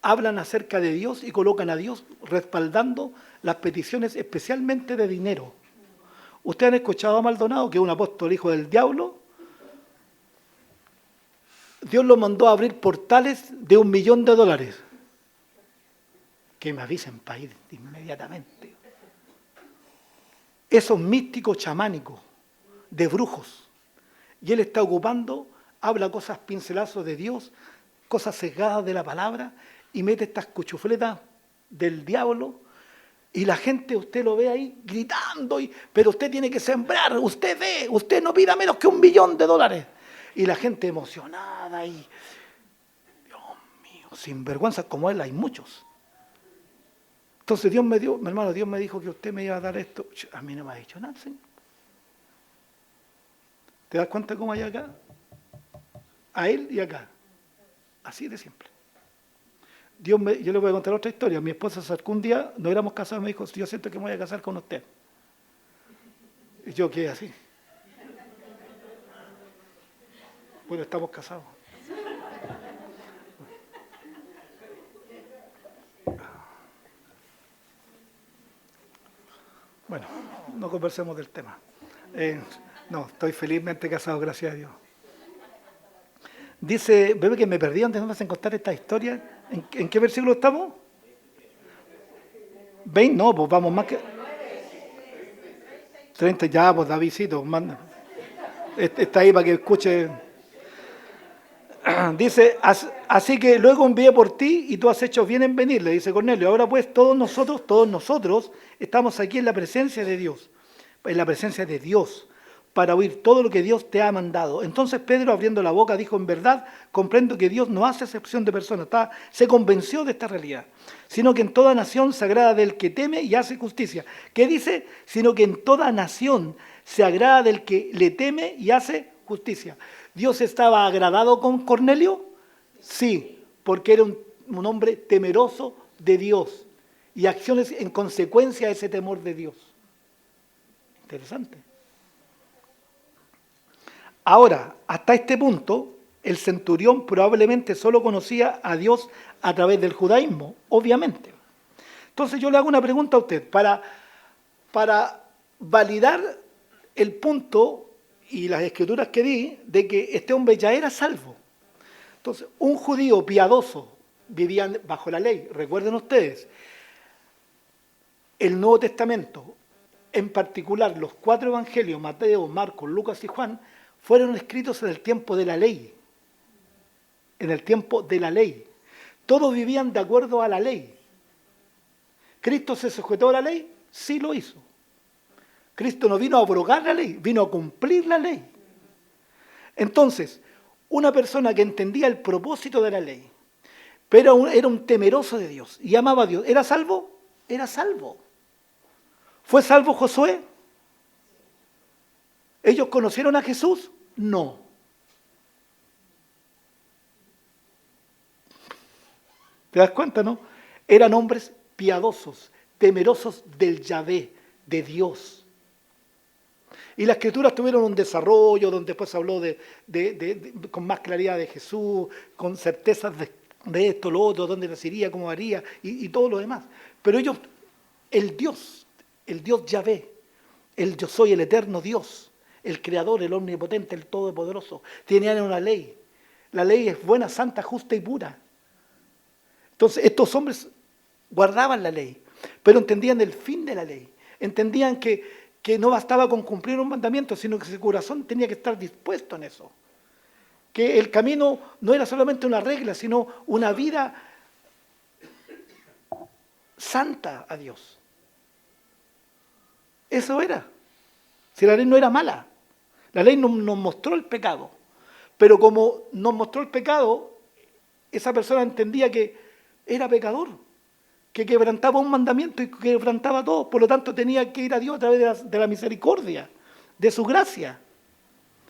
hablan acerca de Dios y colocan a Dios respaldando las peticiones especialmente de dinero. ¿Ustedes han escuchado a Maldonado, que es un apóstol hijo del diablo? Dios lo mandó a abrir portales de $1 millón. Que me avisen para ir inmediatamente. Esos místicos chamánicos, de brujos. Y él está ocupando, habla cosas pincelazos de Dios, cosas sesgadas de la palabra, y mete estas cuchufletas del diablo. Y la gente, usted lo ve ahí gritando, pero usted tiene que sembrar, usted ve, usted no pida menos que $1 millón. Y la gente emocionada y, Dios mío, sin vergüenza como él hay muchos. Entonces Dios me dio, mi hermano, Dios me dijo que usted me iba a dar esto. A mí no me ha dicho nada, Señor. ¿Te das cuenta cómo hay acá? A él y acá. Así de simple. Yo le voy a contar otra historia. Mi esposa se acercó un día, no éramos casados, me dijo, yo siento que me voy a casar con usted. Y yo quedé así. Bueno, estamos casados. Bueno, no conversemos del tema. No, estoy felizmente casado, gracias a Dios. Dice, bebé, que me perdí antes de me hacen contar esta historia. ¿En qué versículo estamos? 20, no, pues vamos más que 30, ya, pues Davidcito, manda. Está ahí para que escuche. Dice, así que luego envié por ti y tú has hecho bien en venir, le dice Cornelio. Ahora pues todos nosotros estamos aquí en la presencia de Dios, para oír todo lo que Dios te ha mandado. Entonces Pedro, abriendo la boca, dijo, en verdad, comprendo que Dios no hace excepción de personas. Se convenció de esta realidad, sino que en toda nación se agrada del que teme y hace justicia. ¿Qué dice? Sino que en toda nación se agrada del que le teme y hace justicia. ¿Dios estaba agradado con Cornelio? Sí, porque era un hombre temeroso de Dios y acciones en consecuencia de ese temor de Dios. Interesante. Ahora, hasta este punto, el centurión probablemente solo conocía a Dios a través del judaísmo, obviamente. Entonces yo le hago una pregunta a usted, para validar el punto y las escrituras que di de que este hombre ya era salvo. Entonces, un judío piadoso vivía bajo la ley. Recuerden ustedes, el Nuevo Testamento, en particular los 4 evangelios, Mateo, Marcos, Lucas y Juan, fueron escritos en el tiempo de la ley. En el tiempo de la ley. Todos vivían de acuerdo a la ley. ¿Cristo se sujetó a la ley? Sí lo hizo. Cristo no vino a abrogar la ley, vino a cumplir la ley. Entonces, una persona que entendía el propósito de la ley, pero era un temeroso de Dios y amaba a Dios, ¿era salvo? Era salvo. ¿Fue salvo Josué? ¿Ellos conocieron a Jesús? No. ¿Te das cuenta, no? Eran hombres piadosos, temerosos del Yahvé, de Dios. Y las escrituras tuvieron un desarrollo donde después habló con más claridad de Jesús, con certezas de esto, lo otro, dónde nacería, cómo haría y todo lo demás. Pero ellos, el Dios Yahvé, el yo soy, el eterno Dios, el creador, el omnipotente, el todopoderoso, tenían una ley. La ley es buena, santa, justa y pura. Entonces estos hombres guardaban la ley, pero entendían el fin de la ley. Entendían que no bastaba con cumplir un mandamiento, sino que su corazón tenía que estar dispuesto en eso. Que el camino no era solamente una regla, sino una vida santa a Dios. Eso era. Si la ley no era mala, la ley nos mostró el pecado. Pero como nos mostró el pecado, esa persona entendía que era pecador, que quebrantaba un mandamiento y quebrantaba todo, por lo tanto tenía que ir a Dios a través de la misericordia, de su gracia.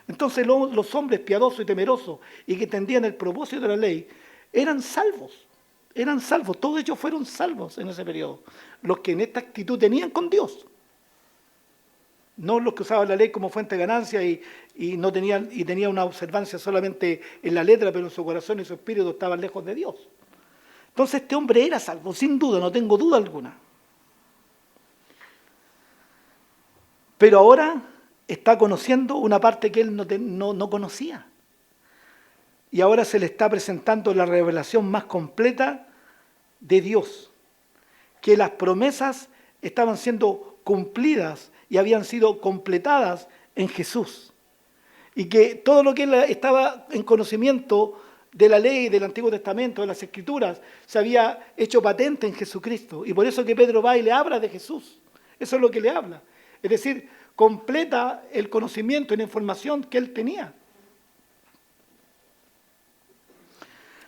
Entonces los hombres piadosos y temerosos y que entendían el propósito de la ley, eran salvos, todos ellos fueron salvos en ese periodo, los que en esta actitud tenían con Dios. No los que usaban la ley como fuente de ganancia y tenían una observancia solamente en la letra, pero en su corazón y su espíritu estaban lejos de Dios. Entonces este hombre era salvo, sin duda, no tengo duda alguna. Pero ahora está conociendo una parte que él no conocía. Y ahora se le está presentando la revelación más completa de Dios. Que las promesas estaban siendo cumplidas y habían sido completadas en Jesús. Y que todo lo que él estaba en conocimiento de la ley, del Antiguo Testamento, de las Escrituras, se había hecho patente en Jesucristo. Y por eso que Pedro va y le habla de Jesús. Eso es lo que le habla. Es decir, completa el conocimiento y la información que él tenía.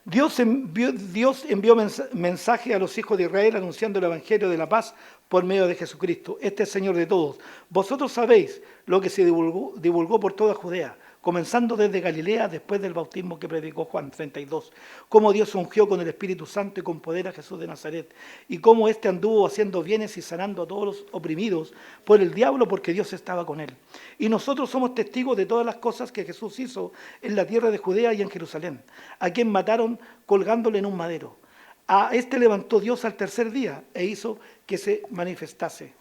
Dios envió mensaje a los hijos de Israel anunciando el Evangelio de la paz por medio de Jesucristo. Este es el Señor de todos. Vosotros sabéis lo que se divulgó por toda Judea, comenzando desde Galilea después del bautismo que predicó Juan 32, cómo Dios ungió con el Espíritu Santo y con poder a Jesús de Nazaret, y cómo éste anduvo haciendo bienes y sanando a todos los oprimidos por el diablo, porque Dios estaba con él. Y nosotros somos testigos de todas las cosas que Jesús hizo en la tierra de Judea y en Jerusalén, a quien mataron colgándole en un madero. A este levantó Dios al tercer día e hizo que se manifestase.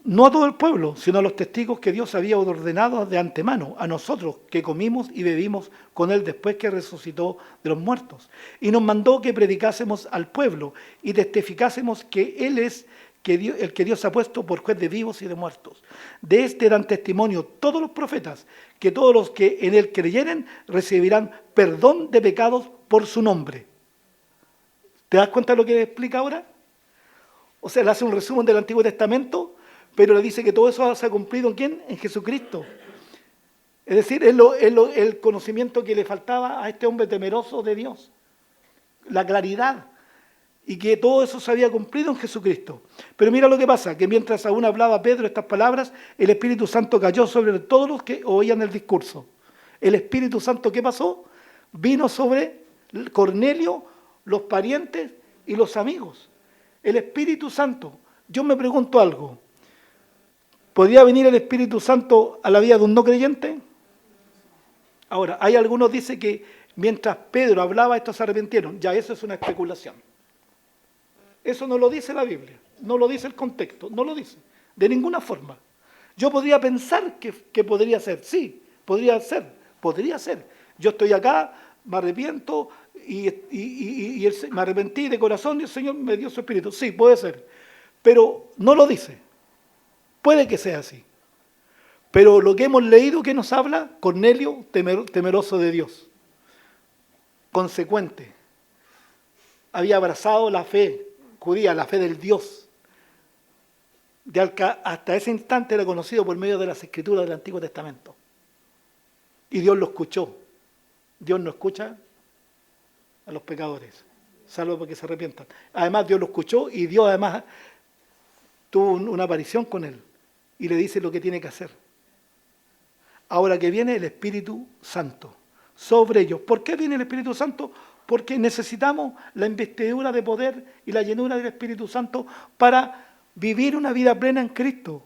No a todo el pueblo, sino a los testigos que Dios había ordenado de antemano, a nosotros que comimos y bebimos con Él después que resucitó de los muertos. Y nos mandó que predicásemos al pueblo y testificásemos que Él es el que Dios ha puesto por juez de vivos y de muertos. De este dan testimonio todos los profetas, que todos los que en Él creyeren recibirán perdón de pecados por su nombre. ¿Te das cuenta de lo que explica ahora? O sea, le hace un resumen del Antiguo Testamento, pero le dice que todo eso se ha cumplido ¿en quién? En Jesucristo. Es decir, es el conocimiento que le faltaba a este hombre temeroso de Dios. La claridad. Y que todo eso se había cumplido en Jesucristo. Pero mira lo que pasa, que mientras aún hablaba Pedro estas palabras, el Espíritu Santo cayó sobre todos los que oían el discurso. El Espíritu Santo, ¿qué pasó? Vino sobre Cornelio, los parientes y los amigos. El Espíritu Santo. Yo me pregunto algo. ¿Podría venir el Espíritu Santo a la vida de un no creyente? Ahora, hay algunos que dicen que mientras Pedro hablaba, estos se arrepintieron. Ya, eso es una especulación. Eso no lo dice la Biblia, no lo dice el contexto, no lo dice, de ninguna forma. Yo podría pensar que podría ser, sí, podría ser. Yo estoy acá, me arrepiento me arrepentí de corazón y el Señor me dio su Espíritu. Sí, puede ser, pero no lo dice. Puede que sea así. Pero lo que hemos leído que nos habla, Cornelio, temeroso de Dios, consecuente, había abrazado la fe judía, la fe del Dios. Hasta ese instante era conocido por medio de las escrituras del Antiguo Testamento. Y Dios lo escuchó. Dios no escucha a los pecadores, salvo porque se arrepientan. Además, Dios lo escuchó y Dios además tuvo una aparición con él y le dice lo que tiene que hacer. Ahora que viene el Espíritu Santo sobre ellos. ¿Por qué viene el Espíritu Santo? Porque necesitamos la investidura de poder y la llenura del Espíritu Santo para vivir una vida plena en Cristo.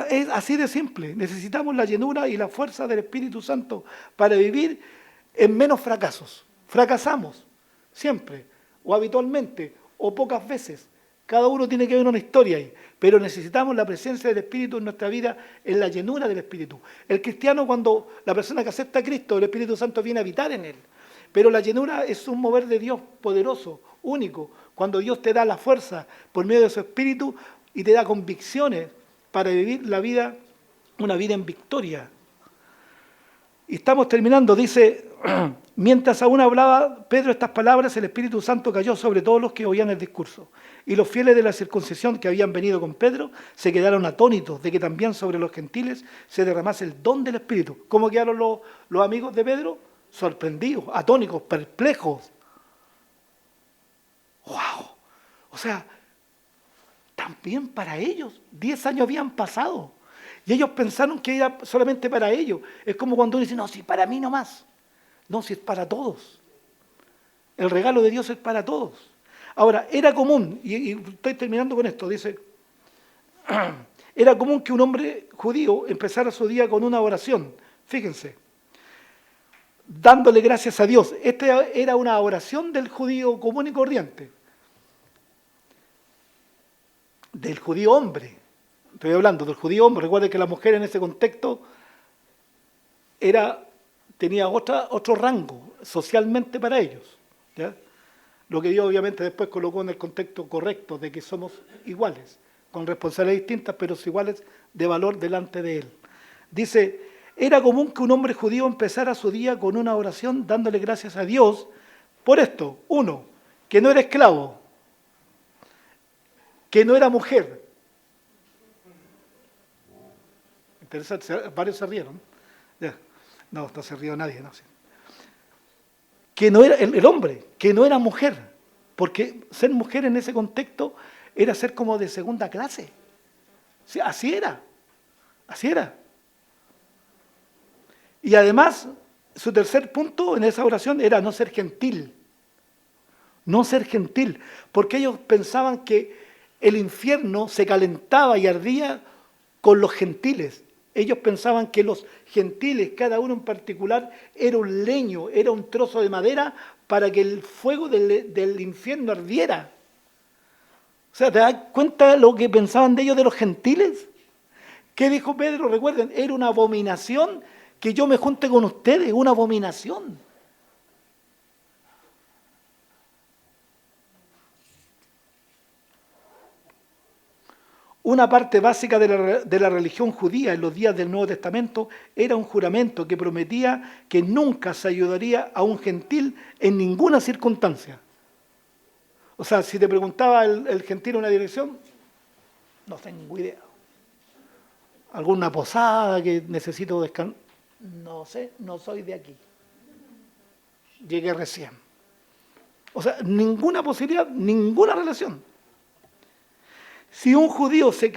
Es así de simple. Necesitamos la llenura y la fuerza del Espíritu Santo para vivir en menos fracasos. Fracasamos siempre, o habitualmente, o pocas veces. Cada uno tiene que ver una historia ahí, pero necesitamos la presencia del Espíritu en nuestra vida, en la llenura del Espíritu. El cristiano, cuando la persona que acepta a Cristo, el Espíritu Santo viene a habitar en él. Pero la llenura es un mover de Dios poderoso, único. Cuando Dios te da la fuerza por medio de su Espíritu y te da convicciones para vivir la vida, una vida en victoria. Y estamos terminando, dice, mientras aún hablaba Pedro estas palabras, el Espíritu Santo cayó sobre todos los que oían el discurso. Y los fieles de la circuncisión que habían venido con Pedro se quedaron atónitos de que también sobre los gentiles se derramase el don del Espíritu. ¿Cómo quedaron los amigos de Pedro? Sorprendidos, atónicos, perplejos. ¡Wow! O sea, también para ellos, 10 años habían pasado. Y ellos pensaron que era solamente para ellos. Es como cuando uno dice, no, si para mí nomás. No, si es para todos. El regalo de Dios es para todos. Ahora, era común, y estoy terminando con esto, dice, era común que un hombre judío empezara su día con una oración. Fíjense, dándole gracias a Dios. Esta era una oración del judío común y corriente. Del judío hombre. Estoy hablando del judío hombre. Recuerden que la mujer en ese contexto tenía otro rango socialmente para ellos. ¿Ya? Lo que Dios obviamente después colocó en el contexto correcto de que somos iguales, con responsabilidades distintas, pero iguales de valor delante de Él. Dice, era común que un hombre judío empezara su día con una oración dándole gracias a Dios por esto. Uno, que no era esclavo, que no era mujer. Interesante, varios se rieron. Ya. No se rió nadie. No. Que no era el hombre, que no era mujer, porque ser mujer en ese contexto era ser como de segunda clase. Sí, así era. Y además, su tercer punto en esa oración era no ser gentil. No ser gentil, porque ellos pensaban que el infierno se calentaba y ardía con los gentiles. Ellos pensaban que los gentiles, cada uno en particular, era un leño, era un trozo de madera para que el fuego del infierno ardiera. O sea, ¿te das cuenta lo que pensaban de ellos, de los gentiles? ¿Qué dijo Pedro? Recuerden, era una abominación que yo me junte con ustedes, una abominación. Una parte básica de la religión judía en los días del Nuevo Testamento era un juramento que prometía que nunca se ayudaría a un gentil en ninguna circunstancia. O sea, si te preguntaba el gentil una dirección, no tengo idea. ¿Alguna posada que necesito descansar? No sé, no soy de aquí. Llegué recién. O sea, ninguna posibilidad, ninguna relación. Si un judío se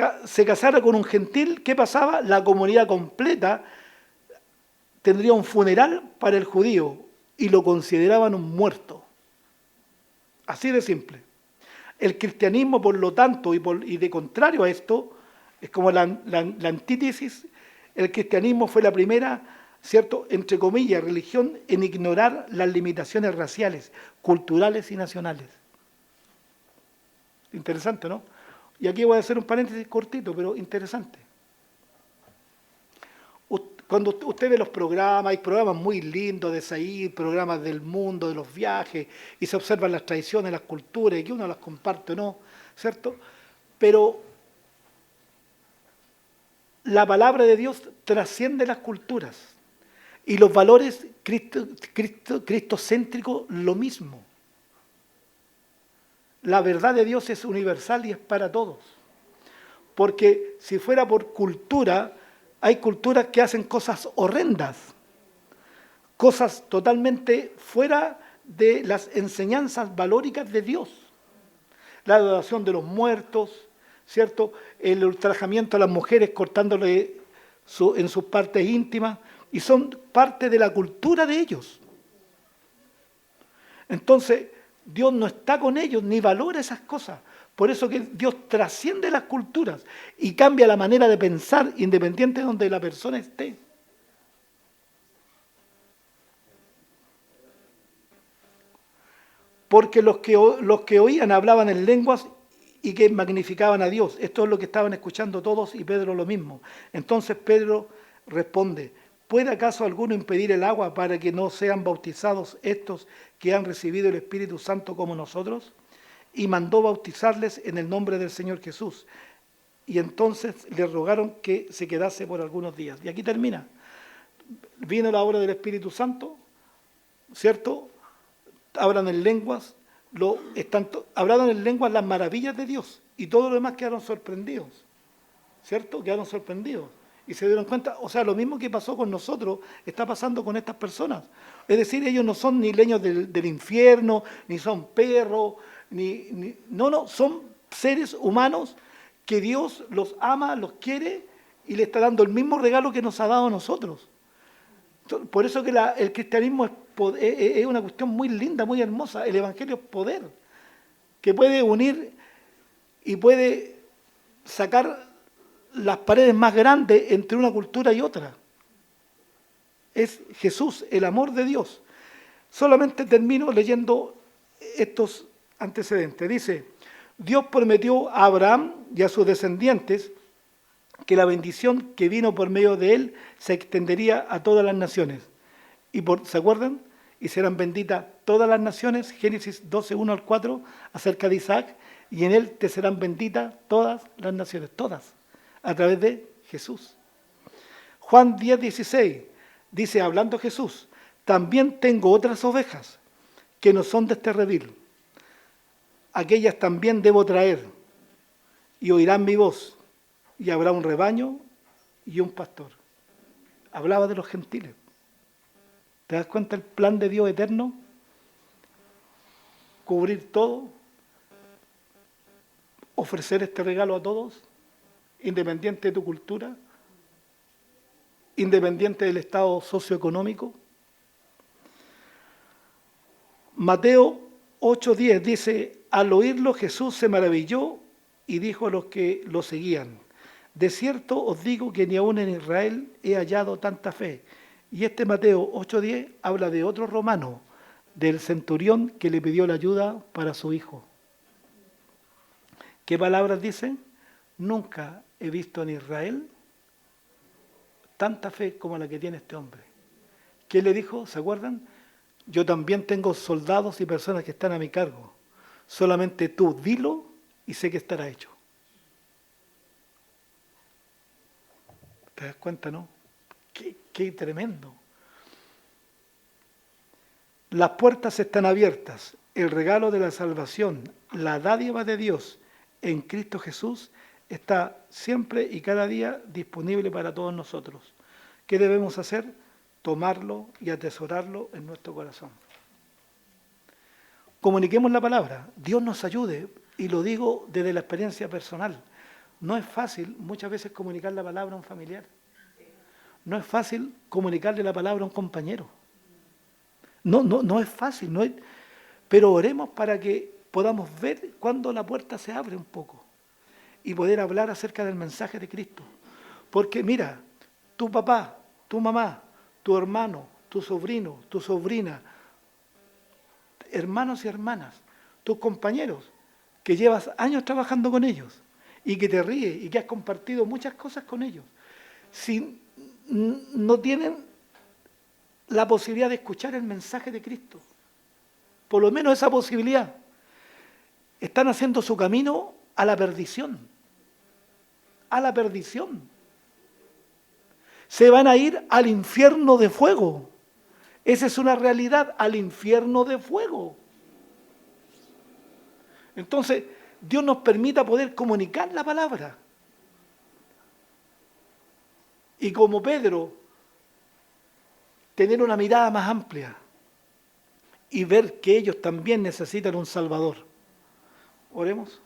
casara con un gentil, ¿qué pasaba? La comunidad completa tendría un funeral para el judío y lo consideraban un muerto. Así de simple. El cristianismo, por lo tanto, y de contrario a esto, es como la antítesis, el cristianismo fue la primera, ¿cierto?, entre comillas, religión en ignorar las limitaciones raciales, culturales y nacionales. Interesante, ¿no? Y aquí voy a hacer un paréntesis cortito, pero interesante. Cuando usted ve los programas, hay programas muy lindos de Said, programas del mundo, de los viajes, y se observan las tradiciones, las culturas, y que uno las comparte o no, ¿cierto? Pero la palabra de Dios trasciende las culturas. Y los valores cristocéntricos, lo mismo. La verdad de Dios es universal y es para todos. Porque si fuera por cultura, hay culturas que hacen cosas horrendas, cosas totalmente fuera de las enseñanzas valóricas de Dios. La adoración de los muertos, ¿cierto? El ultrajamiento a las mujeres cortándole en sus partes íntimas, y son parte de la cultura de ellos. Entonces, Dios no está con ellos ni valora esas cosas. Por eso que Dios trasciende las culturas y cambia la manera de pensar independiente de donde la persona esté. Porque los que oían hablaban en lenguas y que magnificaban a Dios. Esto es lo que estaban escuchando todos y Pedro lo mismo. Entonces Pedro responde: ¿puede acaso alguno impedir el agua para que no sean bautizados estos que han recibido el Espíritu Santo como nosotros? Y mandó bautizarles en el nombre del Señor Jesús. Y entonces le rogaron que se quedase por algunos días. Y aquí termina. Vino la obra del Espíritu Santo, ¿cierto? Hablan en lenguas, hablaron en lenguas las maravillas de Dios. Y todos los demás quedaron sorprendidos, ¿cierto? Quedaron sorprendidos. Y se dieron cuenta, o sea, lo mismo que pasó con nosotros, está pasando con estas personas. Es decir, ellos no son ni leños del infierno, ni son perros, no, son seres humanos que Dios los ama, los quiere y le está dando el mismo regalo que nos ha dado a nosotros. Por eso que el cristianismo es una cuestión muy linda, muy hermosa. El evangelio es poder, que puede unir y puede sacar las paredes más grandes entre una cultura y otra. Es Jesús, el amor de Dios. Solamente termino leyendo estos antecedentes. Dice: Dios prometió a Abraham y a sus descendientes que la bendición que vino por medio de él se extendería a todas las naciones. ¿Se acuerdan? Y serán benditas todas las naciones, Génesis 12, 1 al 4, acerca de Isaac, y en él te serán benditas todas las naciones, todas, a través de Jesús. Juan 10, 16, dice, hablando Jesús: también tengo otras ovejas que no son de este redil. Aquellas también debo traer, y oirán mi voz, y habrá un rebaño y un pastor. Hablaba de los gentiles. ¿Te das cuenta el plan de Dios eterno? Cubrir todo, ofrecer este regalo a todos, independiente de tu cultura, independiente del estado socioeconómico. Mateo 8:10 dice: al oírlo Jesús se maravilló y dijo a los que lo seguían: de cierto os digo que ni aún en Israel he hallado tanta fe. Y este Mateo 8:10 habla de otro romano, del centurión que le pidió la ayuda para su hijo. ¿Qué palabras dicen? Nunca he visto en Israel tanta fe como la que tiene este hombre. ¿Qué le dijo? ¿Se acuerdan? Yo también tengo soldados y personas que están a mi cargo. Solamente tú dilo y sé que estará hecho. ¿Te das cuenta, no? Qué tremendo. Las puertas están abiertas. El regalo de la salvación, la dádiva de Dios en Cristo Jesús, está siempre y cada día disponible para todos nosotros. ¿Qué debemos hacer? Tomarlo y atesorarlo en nuestro corazón. Comuniquemos la palabra. Dios nos ayude, y lo digo desde la experiencia personal. No es fácil muchas veces comunicar la palabra a un familiar. No es fácil comunicarle la palabra a un compañero. No es fácil, pero oremos para que podamos ver cuando la puerta se abre un poco y poder hablar acerca del mensaje de Cristo. Porque mira, tu papá, tu mamá, tu hermano, tu sobrino, tu sobrina, hermanos y hermanas, tus compañeros, que llevas años trabajando con ellos y que te ríes y que has compartido muchas cosas con ellos. Si no tienen la posibilidad de escuchar el mensaje de Cristo. Por lo menos esa posibilidad. Están haciendo su camino a la perdición. A la perdición. Se van a ir al infierno de fuego. Esa es una realidad, al infierno de fuego. Entonces, Dios nos permita poder comunicar la palabra. Y como Pedro, tener una mirada más amplia y ver que ellos también necesitan un Salvador. Oremos.